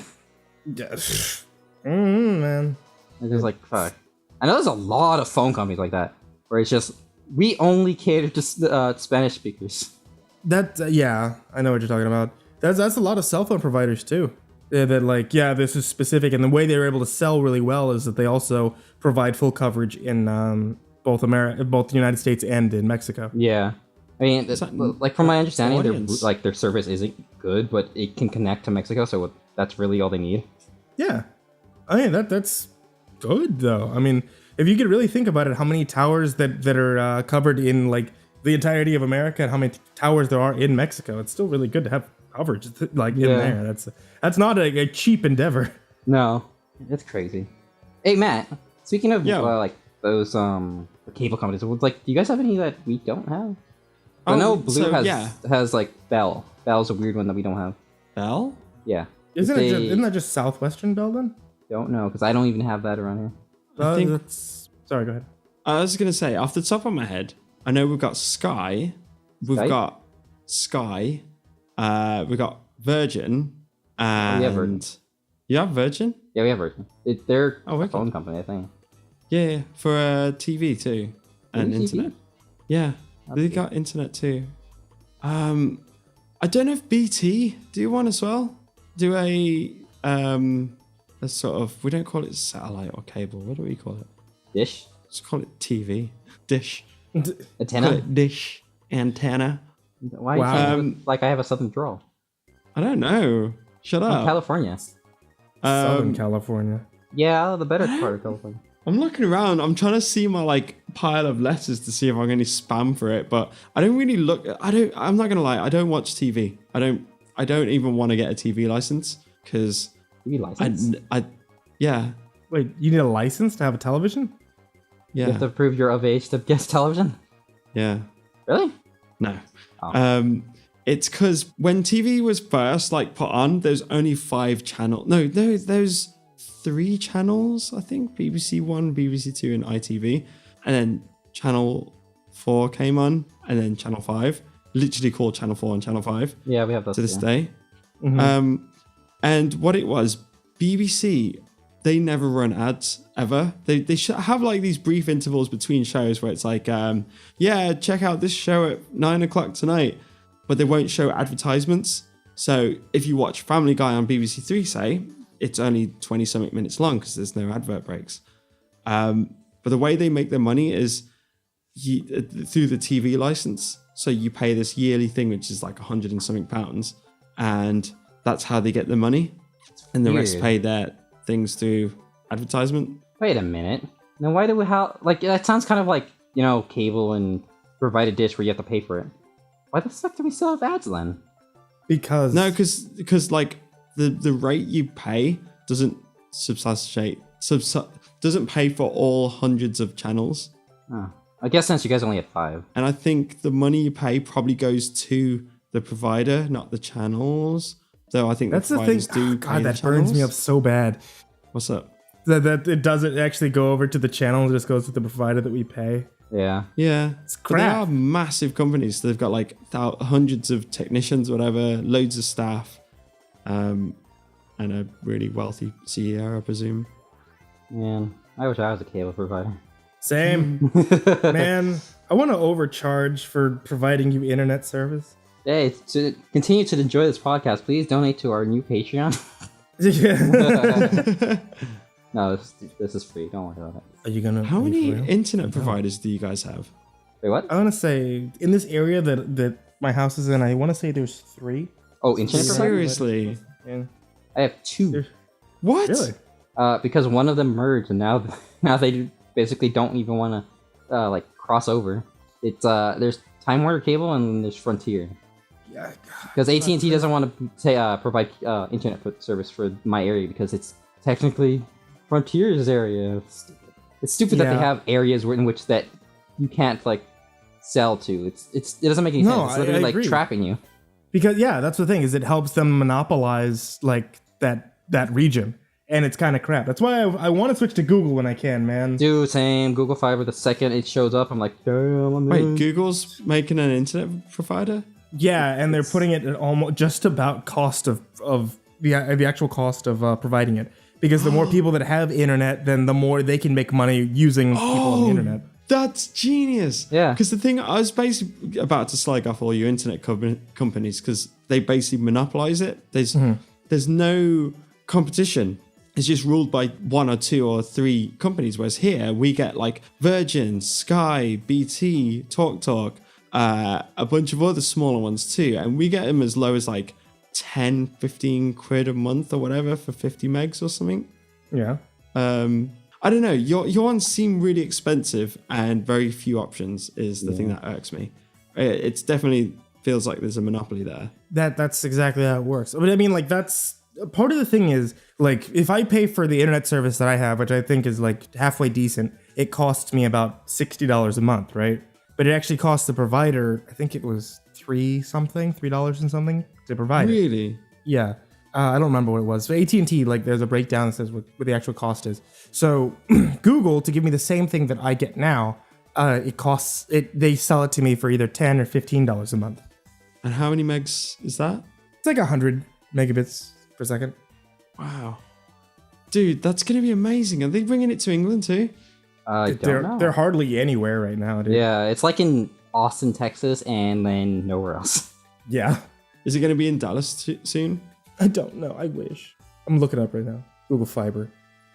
Yes. Man. It's just like, fuck. I know there's a lot of phone companies like that, where it's just, we only cater to Spanish speakers. Yeah, I know what you're talking about. That's a lot of cell phone providers too. That like, yeah, this is specific, and the way they're able to sell really well is that they also provide full coverage in both the United States and in Mexico. Yeah. I mean, like from my understanding, audience. their service isn't good, but it can connect to Mexico, so that's really all they need. Yeah, I mean that's good though. I mean, if you could really think about it, how many towers that are covered in like the entirety of America, and how many towers there are in Mexico, it's still really good to have coverage like in there. That's not a cheap endeavor. No, it's crazy. Hey Matt, speaking of Yeah. like those cable companies, like, do you guys have any that we don't have? I know Blue has like Bell. Bell's a weird one that we don't have. Bell? Yeah. Isn't that just Southwestern Bell then? Don't know, because I don't even have that around here. I think- Sorry, go ahead. I was going to say, off the top of my head, I know we've got Sky. We've Sky? got Sky. We've got Virgin. And we have Virgin. You have Virgin? Yeah, we have Virgin. They're a wicked. phone company, I think. Yeah, for TV too. And TV? internet. Yeah, they got internet too. I don't know if BT do one as well. Do a sort of, we don't call it satellite or cable. What do we call it? Dish? Let's call it TV. Dish. Antenna? Call it dish. Antenna. Why? Wow. Like I have a southern drawl. I don't know. Shut From up. California. Southern California. Yeah, the better part of California. I'm looking around. I'm trying to see my like pile of letters to see if I get any spam for it, but I don't really look. I'm not gonna lie. I don't watch TV. I don't even want to get a TV license because TV license? yeah. Wait, you need a license to have a television? You have Yeah. to prove you're of age to get television? Yeah. Really? No. Oh. It's because when TV was first like put on, there's only 5 channels. No, there's 3 channels, I think. BBC One, BBC Two, and ITV. And then Channel 4 came on, and then Channel 5. Literally called Channel 4 and Channel 5 Yeah, we have those. to this yeah. day. And what it was, BBC, they never run ads ever. They should have like these brief intervals between shows where it's like, yeah, check out this show at 9 o'clock tonight. But they won't show advertisements. So if you watch Family Guy on BBC Three, say, it's only 20 something minutes long because there's no advert breaks. But the way they make their money is through the TV license. So you pay this yearly thing, which is like 100 and something pounds. And that's how they get the money. And the rest Weird. pay their things through advertisement. Wait a minute. Now why do we have... Like, that sounds kind of like, you know, cable and provide a dish where you have to pay for it. Why the fuck do we still have ads then? Because No, because like the rate you pay doesn't doesn't pay for all hundreds of channels. Oh. I guess since you guys only have 5. And I think the money you pay probably goes to the provider, not the channels. Though I think that's the thing. providers do Oh, pay God, the that burns me up channels. so bad. What's up? That it doesn't actually go over to the channel; it just goes to the provider that we pay. Yeah. Yeah, It's but they crap. are massive companies. So they've got like hundreds of technicians, whatever, loads of staff, and a really wealthy CEO, I presume. Man, I wish I was a cable provider. Same, man. I want to overcharge for providing you internet service. Hey, to continue to enjoy this podcast, please donate to our new Patreon. Yeah. No, this is free. Don't worry about it. Are you gonna? How are you many for real? internet providers do you guys have? Wait, what? I want to say in this area that my house is in. I want to say there's 3. Oh, internet provider? Seriously? Yeah. I have 2. There's- What? Really? Because one of them merged, and now they basically don't even want to like cross over. It's there's Time Warner Cable and there's Frontier. Yeah. Because AT&T doesn't want to provide internet service for my area because it's technically Frontier's area. It's stupid that they Yeah. have areas in which that you can't like sell to. It doesn't make any No, sense. It's I literally like agree. trapping you. Because yeah, that's the thing is it helps them monopolize like that region. and it's kind of crap. That's why I want to switch to Google when I can, man. Dude, same. Google Fiber, the second it shows up, I'm like, damn, I'm Wait, in. Google's making an internet provider? Yeah, and they're putting it at almost just about cost of the actual cost of providing it. Because the more people that have internet, then the more they can make money using people on the internet. That's genius. Yeah. Because the thing, I was basically about to slag off all your internet companies because they basically monopolize it. There's no competition. It's just ruled by 1 or 2 or 3 companies. Whereas here we get like Virgin, Sky, BT, TalkTalk, a bunch of other smaller ones too. And we get them as low as like 10, 15 quid a month or whatever for 50 megs or something. Yeah. I don't know. Your ones seem really expensive and very few options is the thing that irks me. It's definitely feels like there's a monopoly there. That's exactly how it works. But I mean, like, that's part of the thing is, like, if I pay for the internet service that I have, which I think is like halfway decent, it costs me about $60 a month, right? But it actually costs the provider, I think it was $3 and something to provide it. Really? Yeah. I don't remember what it was. So AT&T, like, there's a breakdown that says what the actual cost is. So Google, to give me the same thing that I get now, they sell it to me for either $10 or $15 a month. And how many megs is that? It's like 100 megabits per second. Wow. Dude, that's going to be amazing. Are they bringing it to England too? I don't know. They're hardly anywhere right now, dude. Yeah, it's like in Austin, Texas, and then nowhere else. Yeah. Is it going to be in Dallas soon? I don't know. I wish. I'm looking up right now. Google Fiber.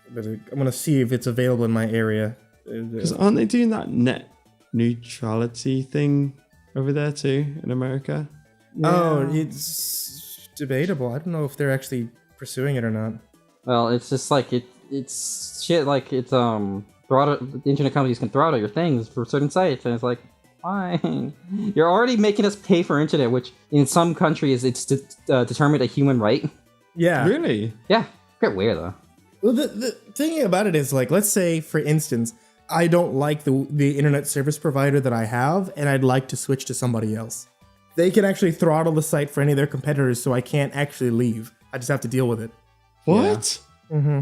I'm going to see if it's available in my area. Because aren't they doing that net neutrality thing over there too in America? Oh, it's debatable. I don't know if they're actually pursuing it or not. Well, it's just like it's shit. Like it's throw out, the internet companies can throw out all your things for certain sites, and it's like, fine. You're already making us pay for internet, which in some countries it's determined a human right. Yeah. Really? Yeah, get weird though. Well, the thing about it is, like, let's say, for instance, I don't like the internet service provider that I have, and I'd like to switch to somebody else. They can actually throttle the site for any of their competitors, so I can't actually leave. I just have to deal with it. What? Yeah. Mm-hmm.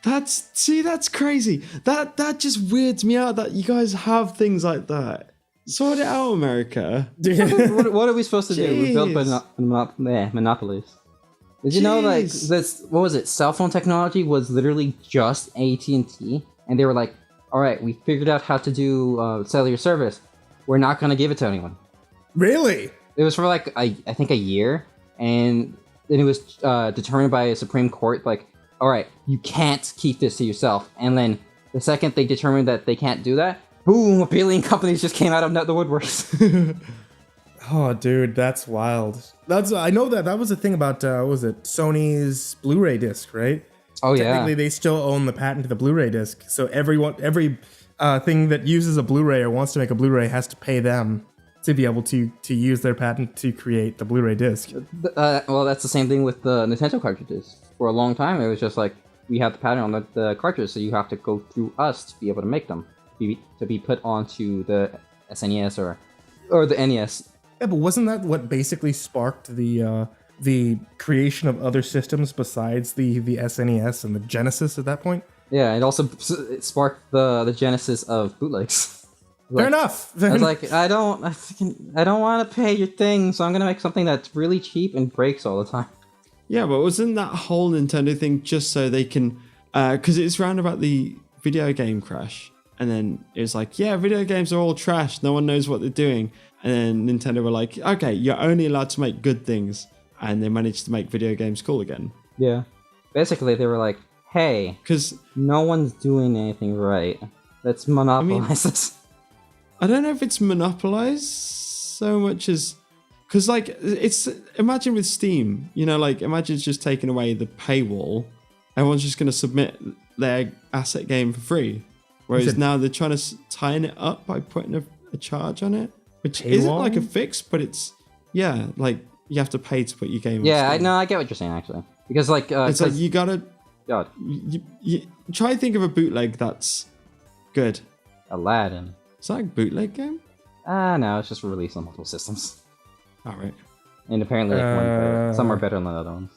That's crazy. That just weirds me out that you guys have things like that. Sort it out, America. What are we supposed to do? We built Jeez. monopolies. Did you know, like, this? What was it? Cell phone technology was literally just AT&T, and they were like, "All right, we figured out how to do cellular service. We're not gonna give it to anyone." Really? It was for like I think a year, and then it was determined by a Supreme Court, like, "All right, you can't keep this to yourself." And then the second they determined that they can't do that, boom! 1 billion companies just came out of the woodworks. Oh, dude, that's wild. I know that was the thing about what was it, Sony's Blu-ray disc, right? Oh yeah. Technically, they still own the patent to the Blu-ray disc, so every thing that uses a Blu-ray or wants to make a Blu-ray has to pay them to be able to use their patent to create the Blu-ray disc. Well, that's the same thing with the Nintendo cartridges. For a long time, it was just like, we have the patent on the cartridge, so you have to go through us to be able to make them, to be put onto the SNES or the NES. Yeah, but wasn't that what basically sparked the creation of other systems besides the SNES and the Genesis at that point? Yeah, it also sparked the genesis of bootlegs. Fair enough. I was like, I don't want to pay your thing, so I'm gonna make something that's really cheap and breaks all the time. Yeah, but wasn't that whole Nintendo thing just so they can, because it's round about the video game crash, and then it was like, yeah, video games are all trash, no one knows what they're doing, and then Nintendo were like, okay, you're only allowed to make good things, and they managed to make video games cool again. Yeah, basically they were like, hey, because no one's doing anything right, let's monopolize this. I don't know if it's monopolized so much as, because like it's, imagine with Steam, you know, like imagine it's just taking away the paywall, everyone's just going to submit their asset game for free, whereas now they're trying to tighten it up by putting a charge on it, which isn't like a fix, but it's, yeah, like you have to pay to put your game on Steam. I get what you're saying actually, because like it's like you gotta God. You try and think of a bootleg that's good. Aladdin. Is that a bootleg game? No, it's just released on multiple systems. All right. And apparently some are better than the other ones.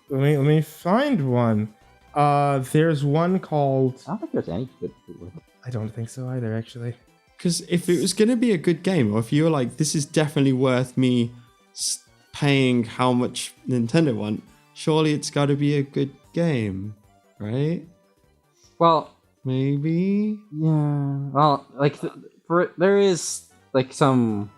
Let me find one. There's one called. I don't think there's any good food. I don't think so either, actually. Because if it was going to be a good game, or if you were like, this is definitely worth me paying how much Nintendo want, surely it's got to be a good game, right? Well, maybe. Yeah. Well, like there is like some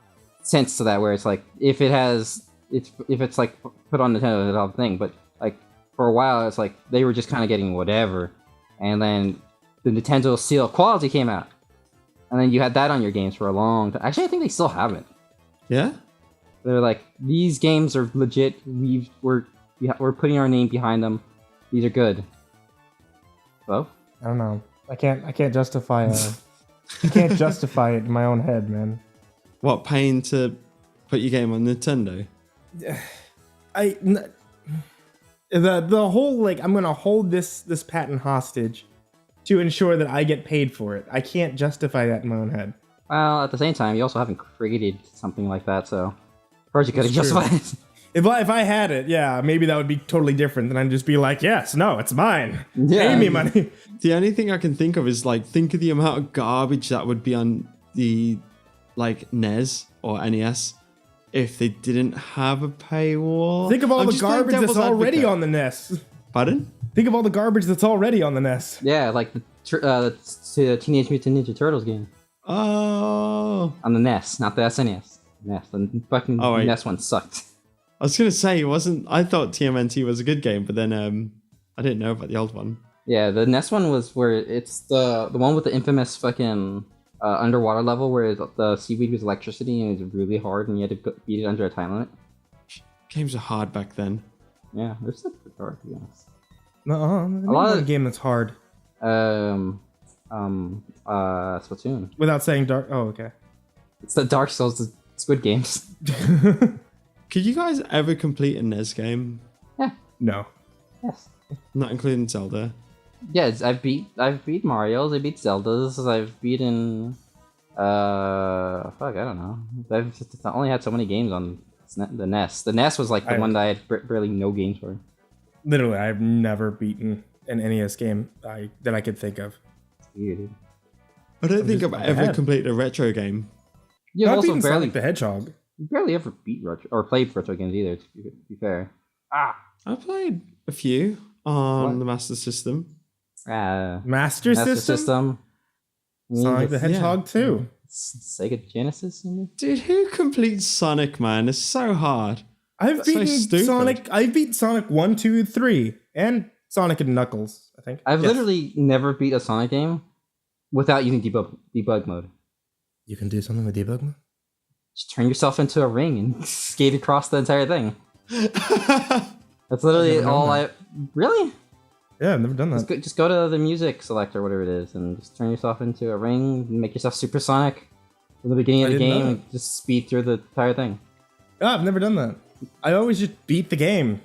sense to that where it's like if it's like put on Nintendo, the whole thing. But like for a while, it's like they were just kind of getting whatever, and then the Nintendo seal of quality came out, and then you had that on your games for a long time. Actually, I think they still have it. Yeah. They're like, these games are legit. We're putting our name behind them. These are good. Well, I don't know. I can't justify I can't justify it in my own head, man. What, paying to put your game on Nintendo? The whole like I'm gonna hold this patent hostage to ensure that I get paid for it. I can't justify that in my own head. Well, at the same time, you also haven't created something like that, so of course you could have justified it. If I had it, yeah, maybe that would be totally different. Then I'd just be like, yes, no, it's mine. Yeah. Pay me money. The only thing I can think of is like, think of the amount of garbage that would be on the like NES or NES if they didn't have a paywall. Think of all I'm the just playing garbage that's devil's already advocate. on the NES. Pardon? Think of all the garbage that's already on the NES. Yeah, like the Teenage Mutant Ninja Turtles game Oh. on the NES, not the SNES. NES, the fucking wait. NES one sucked. I was gonna say it wasn't. I thought TMNT was a good game, but then I didn't know about the old one. Yeah, the NES one was where it's the one with the infamous fucking underwater level where the seaweed was electricity and it was really hard and you had to beat it under a time limit. Games were hard back then. Yeah, they're still pretty hard to be honest. A lot of a game that's hard. Splatoon. Without saying dark. Oh, okay. It's the Dark Souls, the Squid Games. Could you guys ever complete a NES game? Yeah. No. Yes. Not including Zelda. Yeah, I've beat Mario's, I beat Zelda's, I've beaten fuck, I don't know. I've just only had so many games on the NES. The NES was like the one that I had barely no games for. Literally, I've never beaten an NES game that I could think of. It's weird, dude. I don't think just I've ever bad. completed a retro game. You've Not also beaten barely Sonic the Hedgehog. you barely ever beat retro or played retro games either, to be fair. I played a few on What? the Master System. Master System? Sonic the Hedgehog 2. Sega Genesis, maybe? Dude, who completes Sonic, man? It's so hard. I've That's so beaten stupid. Sonic. I've beaten Sonic 1, 2, 3, and Sonic and Knuckles. I think I've Yes. literally never beat a Sonic game without using debug mode. You can do something with debug mode. Just turn yourself into a ring and skate across the entire thing. That's literally never done all that. Really? Yeah, I've never done that. Just go to the music selector, whatever it is, and just turn yourself into a ring and make yourself supersonic from the beginning of the I didn't game know and just speed through the entire thing. Oh, I've never done that. I always just beat the game.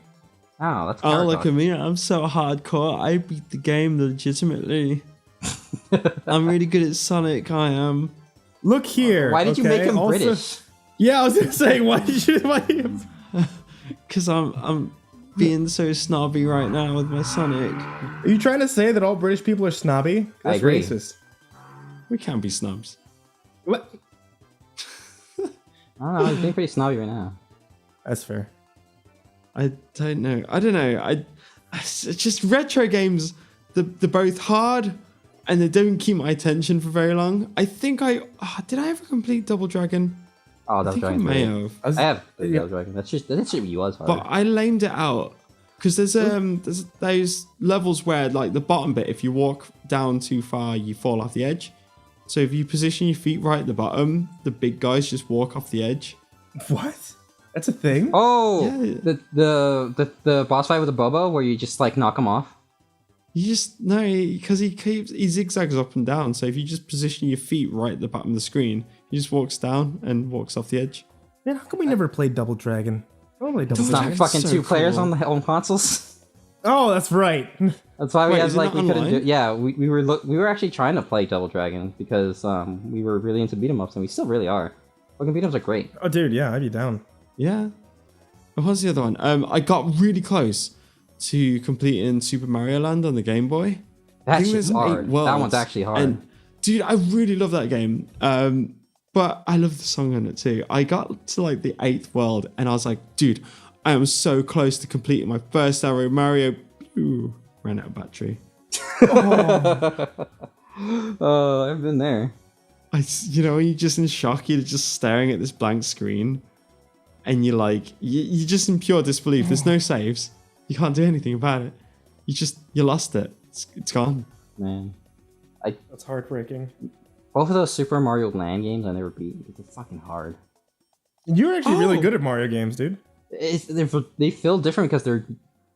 Oh, that's Oh, look paradox. at me. I'm so hardcore. I beat the game legitimately. I'm really good at Sonic. I am. Look here. Why did you make okay? him Also- British? Yeah, I was gonna say why did you? Because I'm being so snobby right now with my Sonic. Are you trying to say that all British people are snobby? That's agree. racist. We can't be snobs. What? I don't know, he's being pretty snobby right now. That's fair. I don't know. It's just retro games. They're both hard and they don't keep my attention for very long. I think did I ever complete Double Dragon? Oh, I Double think I Dragon's may great. have. I have Yeah. Double Dragon. That shit really was hard. But I lamed it out because there's those levels where like the bottom bit, if you walk down too far, you fall off the edge. So if you position your feet right at the bottom, the big guys just walk off the edge. What? That's a thing? Oh, Yeah. the boss fight with the Bobo where you just like knock him off. You just no, because he zigzags up and down. So if you just position your feet right at the bottom of the screen, he just walks down and walks off the edge. Man, how come we never played Double Dragon? I don't play Double It's not Dragon. fucking so two players cool. on the home consoles. Oh, that's right. That's why we Wait, had is it like not we couldn't do. online? Yeah, we were actually trying to play Double Dragon because we were really into beat 'em ups and we still really are. Fucking beat 'em ups are great. Oh, dude, yeah, I'd be down. Yeah. What was the other one? I got really close, to completing Super Mario Land on the Game Boy. I That think shit's there's 8 hard. That worlds, one's actually hard. And dude, I really love that game. But I love the song on it too. I got to like the 8th world and I was like, dude, I am so close to completing my first ever Mario. Ooh, ran out of battery. Oh, I've been there. You're just in shock. You're just staring at this blank screen, and you're like, you're just in pure disbelief. There's no saves. You can't do anything about it. You lost it. It's gone. Man, That's heartbreaking. both of those Super Mario Land games I never beat. They're fucking hard. You're actually really Oh. good at Mario games, dude. They feel different because they're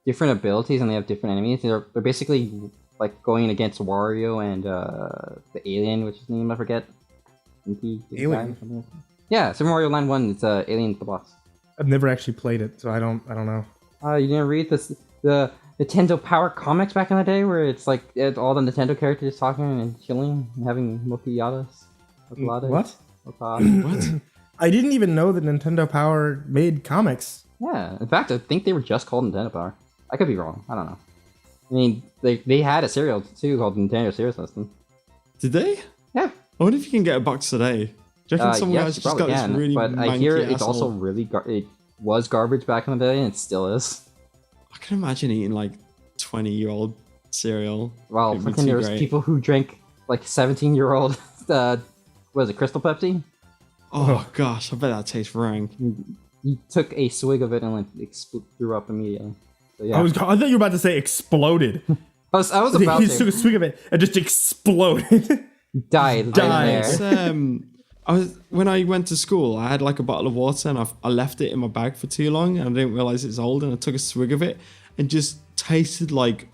different abilities and they have different enemies. They're basically like going against Wario and the alien, which is the name I forget. Tiki, Alien? Yeah, Super Mario Land 1. It's Alien the boss. I've never actually played it, so I don't know. You didn't read the Nintendo Power comics back in the day, where it's like all the Nintendo characters talking and chilling and having mokiyadas. What? What? I didn't even know that Nintendo Power made comics. Yeah, in fact, I think they were just called Nintendo Power. I could be wrong. I don't know. I mean, they had a cereal too called Nintendo Cereal System. Did they? Yeah. I wonder if you can get a box today. Do you reckon some yes, guys you just probably got this can, really but I hear manky it's also asshole- really it was garbage back in the day, and it still is. I can imagine eating like 20-year-old cereal. Well, It'd be freaking too there was great. people who drank like 17-year-old, what is it, Crystal Pepsi? Oh gosh, I bet that tastes rank. You took a swig of it and like threw up immediately. So yeah, I thought you were about to say exploded. I was about He took a to swig of it and just exploded. died. Died. Right there. When I went to school, I had like a bottle of water and I left it in my bag for too long and I didn't realize it's old and I took a swig of it and just tasted like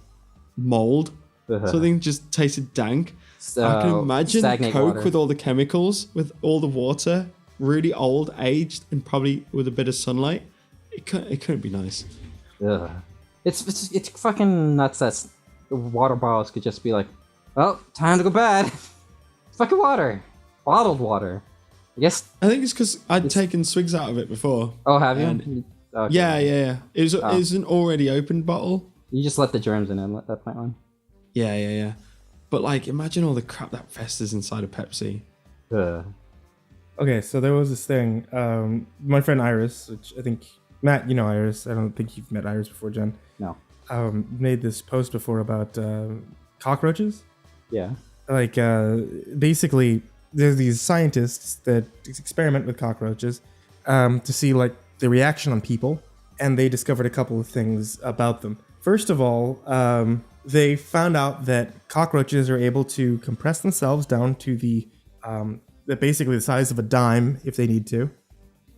mold. Something just tasted dank. So, I can imagine stagnant Coke water. with all the chemicals, with all the water, really old, aged, and probably with a bit of sunlight. It couldn't be nice. Ugh. It's fucking nuts that the water bottles could just be like, well, time to go bad. It's fucking water. Bottled water. I guess. I think it's because I'd taken swigs out of it before. Oh, have you? And- Okay. Yeah. It was an already opened bottle. You just let the germs in and let that point on. Yeah. But like, imagine all the crap that festers inside of Pepsi. Ugh. Okay, so there was this thing. My friend Iris, which I think Matt, you know Iris. I don't think you've met Iris before, Jen. No. Made this post before about cockroaches. Yeah. Like basically, there's these scientists that experiment with cockroaches to see like the reaction on people, and they discovered a couple of things about them. First of all, they found out that cockroaches are able to compress themselves down to basically the size of a dime if they need to.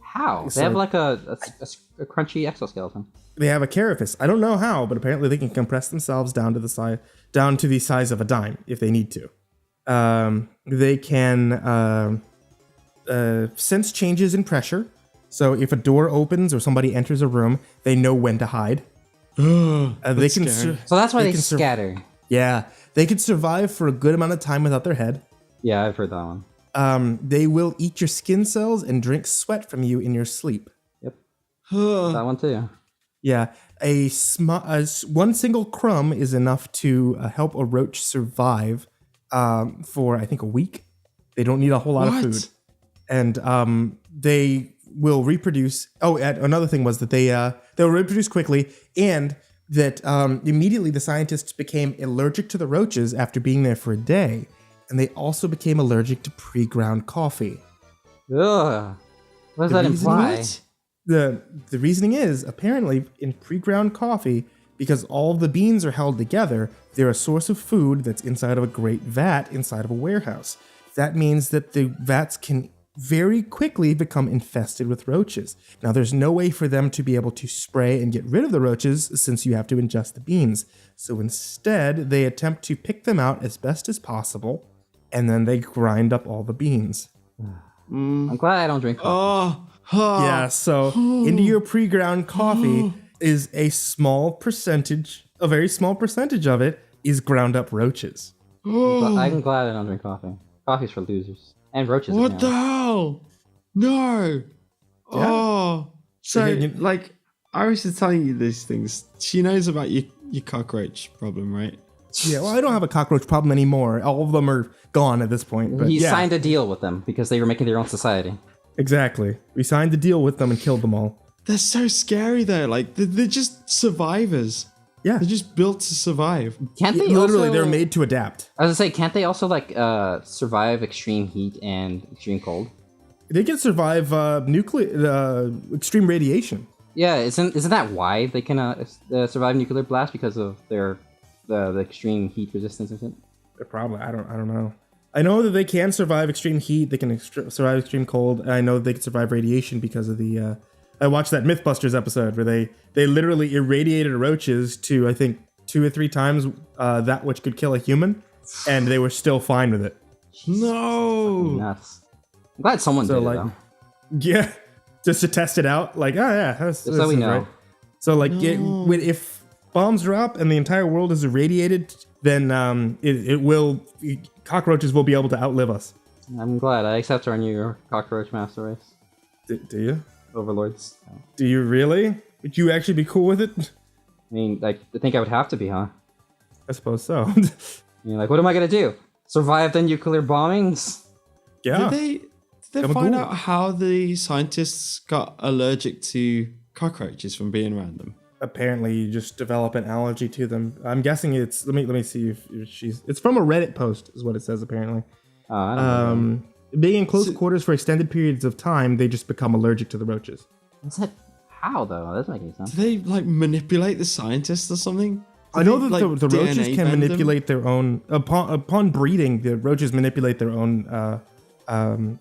How? They So- have like a crunchy exoskeleton. They have a carapace. I don't know how, but apparently they can compress themselves down to the size of a dime if they need to. They can sense changes in pressure. So if a door opens or somebody enters a room, they know when to hide. They can, scary. So that's why they can sur- scatter. yeah, they can survive for a good amount of time without their head. Yeah, I've heard that one. They will eat your skin cells and drink sweat from you in your sleep. Yep. That one too. Yeah, one single crumb is enough to help a roach survive for I think a week. They don't need a whole lot of What? food, and they will reproduce. Oh, and another thing was that they'll reproduce quickly, and that immediately the scientists became allergic to the roaches after being there for a day, and they also became allergic to pre-ground coffee. Ugh. What does that reason imply? What? The reasoning is apparently in pre-ground coffee, because all the beans are held together, they're a source of food that's inside of a great vat inside of a warehouse. That means that the vats can very quickly become infested with roaches. Now, there's no way for them to be able to spray and get rid of the roaches since you have to ingest the beans. So instead, they attempt to pick them out as best as possible, and then they grind up all the beans. I'm glad I don't drink coffee. Yeah, so into your pre-ground coffee is a very small percentage of it is ground up roaches. I'm glad I don't drink coffee. Coffee's for losers. And roaches. What the apparently. hell? No. Oh. So, Yeah, like, Iris is telling you these things. She knows about your cockroach problem, right? Yeah, well, I don't have a cockroach problem anymore. All of them are gone at this point. But He yeah, signed a deal with them because they were making their own society. exactly. We signed the deal with them and killed them all. They're so scary though. Like they're just survivors. Yeah, They're just built to survive. Can't they literally, also, they're made to adapt. I was gonna say, can't they also like survive extreme heat and extreme cold? They can survive extreme radiation. Yeah, isn't that why they can survive nuclear blast, because of their the extreme heat resistance and shit? Probably. I don't know. I know that they can survive extreme heat. They can survive extreme cold. And I know that they can survive radiation because of the. I watched that MythBusters episode where they literally irradiated roaches to, I think, 2 or 3 times that which could kill a human, and they were still fine with it. No. Nuts. I'm glad someone So did like, it though. yeah, just to test it out. Like, oh yeah, Just so we know. right. So like, if bombs drop and the entire world is irradiated, then cockroaches will be able to outlive us. I'm glad. I accept our new cockroach master race. Do you? Overlords. Do you really? Would you actually be cool with it? I mean, like, I think I would have to be, huh? I suppose so. I mean, like, what am I gonna do? Survive the nuclear bombings? Yeah. Did they I'm find cool. out how the scientists got allergic to cockroaches from being around them? Apparently, you just develop an allergy to them. I'm guessing it's. Let me see if she's. It's from a Reddit post, is what it says apparently. I don't know. Being in close quarters for extended periods of time, they just become allergic to the roaches. What's that? How though? That doesn't make any sense. Do they like manipulate the scientists or something? Do I know they, that like, the roaches DNA can bend them? manipulate their own upon breeding. The roaches manipulate their own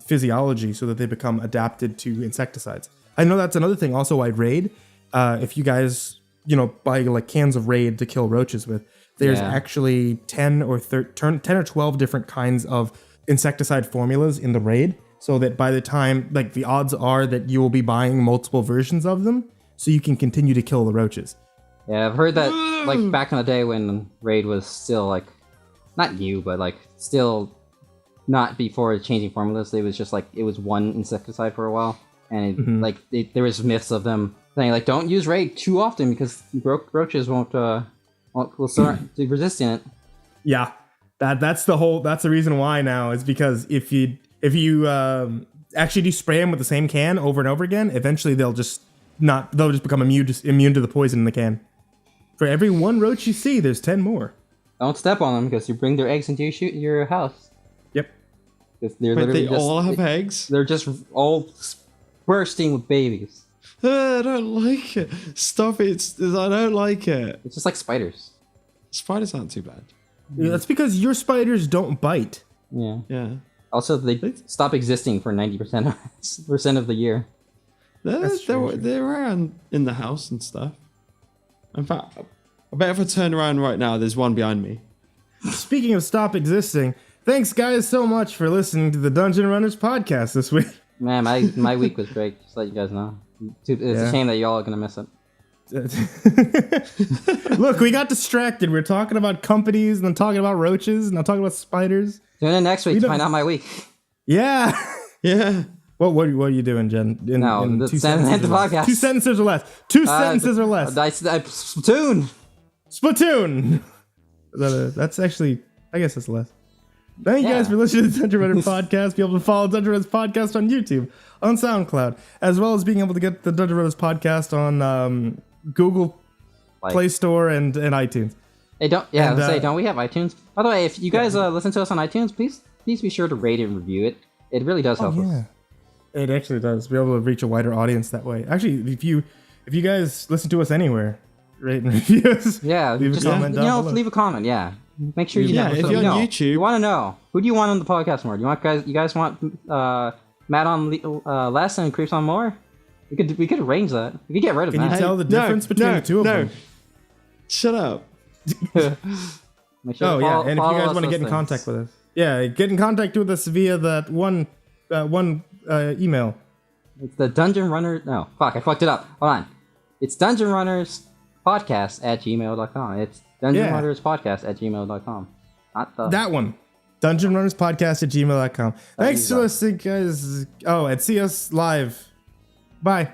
physiology so that they become adapted to insecticides. I know that's another thing. Also, I'd Raid. If you guys buy like cans of Raid to kill roaches with, there's actually 10 or 12 different kinds of insecticide formulas in the Raid, so that by the time, like, the odds are that you will be buying multiple versions of them, so you can continue to kill the roaches. Yeah, I've heard that, like, back in the day when Raid was still, like, not new, but, like, still not before changing formulas, it was just, like, it was one insecticide for a while, and, there was myths of them saying, like, don't use Raid too often, because roaches will start resisting it. Yeah, that's the reason why now, is because if you actually do spray them with the same can over and over again, eventually they'll just become immune to the poison in the can. For every one roach you see, there's 10 more. Don't step on them, because you bring their eggs into your house. Yep. They're But they literally all have eggs? They're just all bursting with babies. I don't like it. Stop it. I don't like it. It's just like spiders. Spiders aren't too bad. That's because your spiders don't bite. Yeah. Yeah. Also, they stop existing for 90% of the year. They're around in the house and stuff. In fact, I bet if I turn around right now, there's one behind me. Speaking of stop existing, thanks guys so much for listening to the Dungeon Runners podcast this week. Man, my week was great. Just to let you guys know. It's a shame that y'all are gonna miss it. Look, we got distracted. We were talking about companies, and then talking about roaches, and then talking about spiders. Tune in next week to find out my week. Yeah. Yeah. What are you doing, Jen? In the 2 end of the podcast. 2 sentences or less. 2 sentences or less. Splatoon. Splatoon. That's actually, I guess that's less. Thank you guys for listening to the Dungeon Runner podcast. Be able to follow Dungeon Runners podcast on YouTube, on SoundCloud, as well as being able to get the Dungeon Runners podcast on Google Play Store and iTunes. Hey, don't we have iTunes? By the way, if you guys listen to us on iTunes, please be sure to rate and review it. It really does help us. It actually does. Be able to reach a wider audience that way. Actually, if you guys listen to us anywhere, rate and review us. Yeah, leave a comment down below. Leave a comment. Yeah, make sure you. Yeah, if you're on YouTube, you want to know who do you want on the podcast more? You guys want Matt on less and Creeps on more? We could arrange that. We could get rid of Can Matt. you tell the difference between the two of them? Shut up. Make sure and if you guys want to get in contact with us, get in contact with us via that one email. It's the Dungeon Runner. No, fuck, I fucked it up. Hold on. It's Dungeon Runners Podcast at gmail.com. It's Dungeon Runners Podcast at gmail.com. Not the that one. Dungeon Runners Podcast at gmail.com. Thanks for listening, guys. Oh, and see us live. Bye.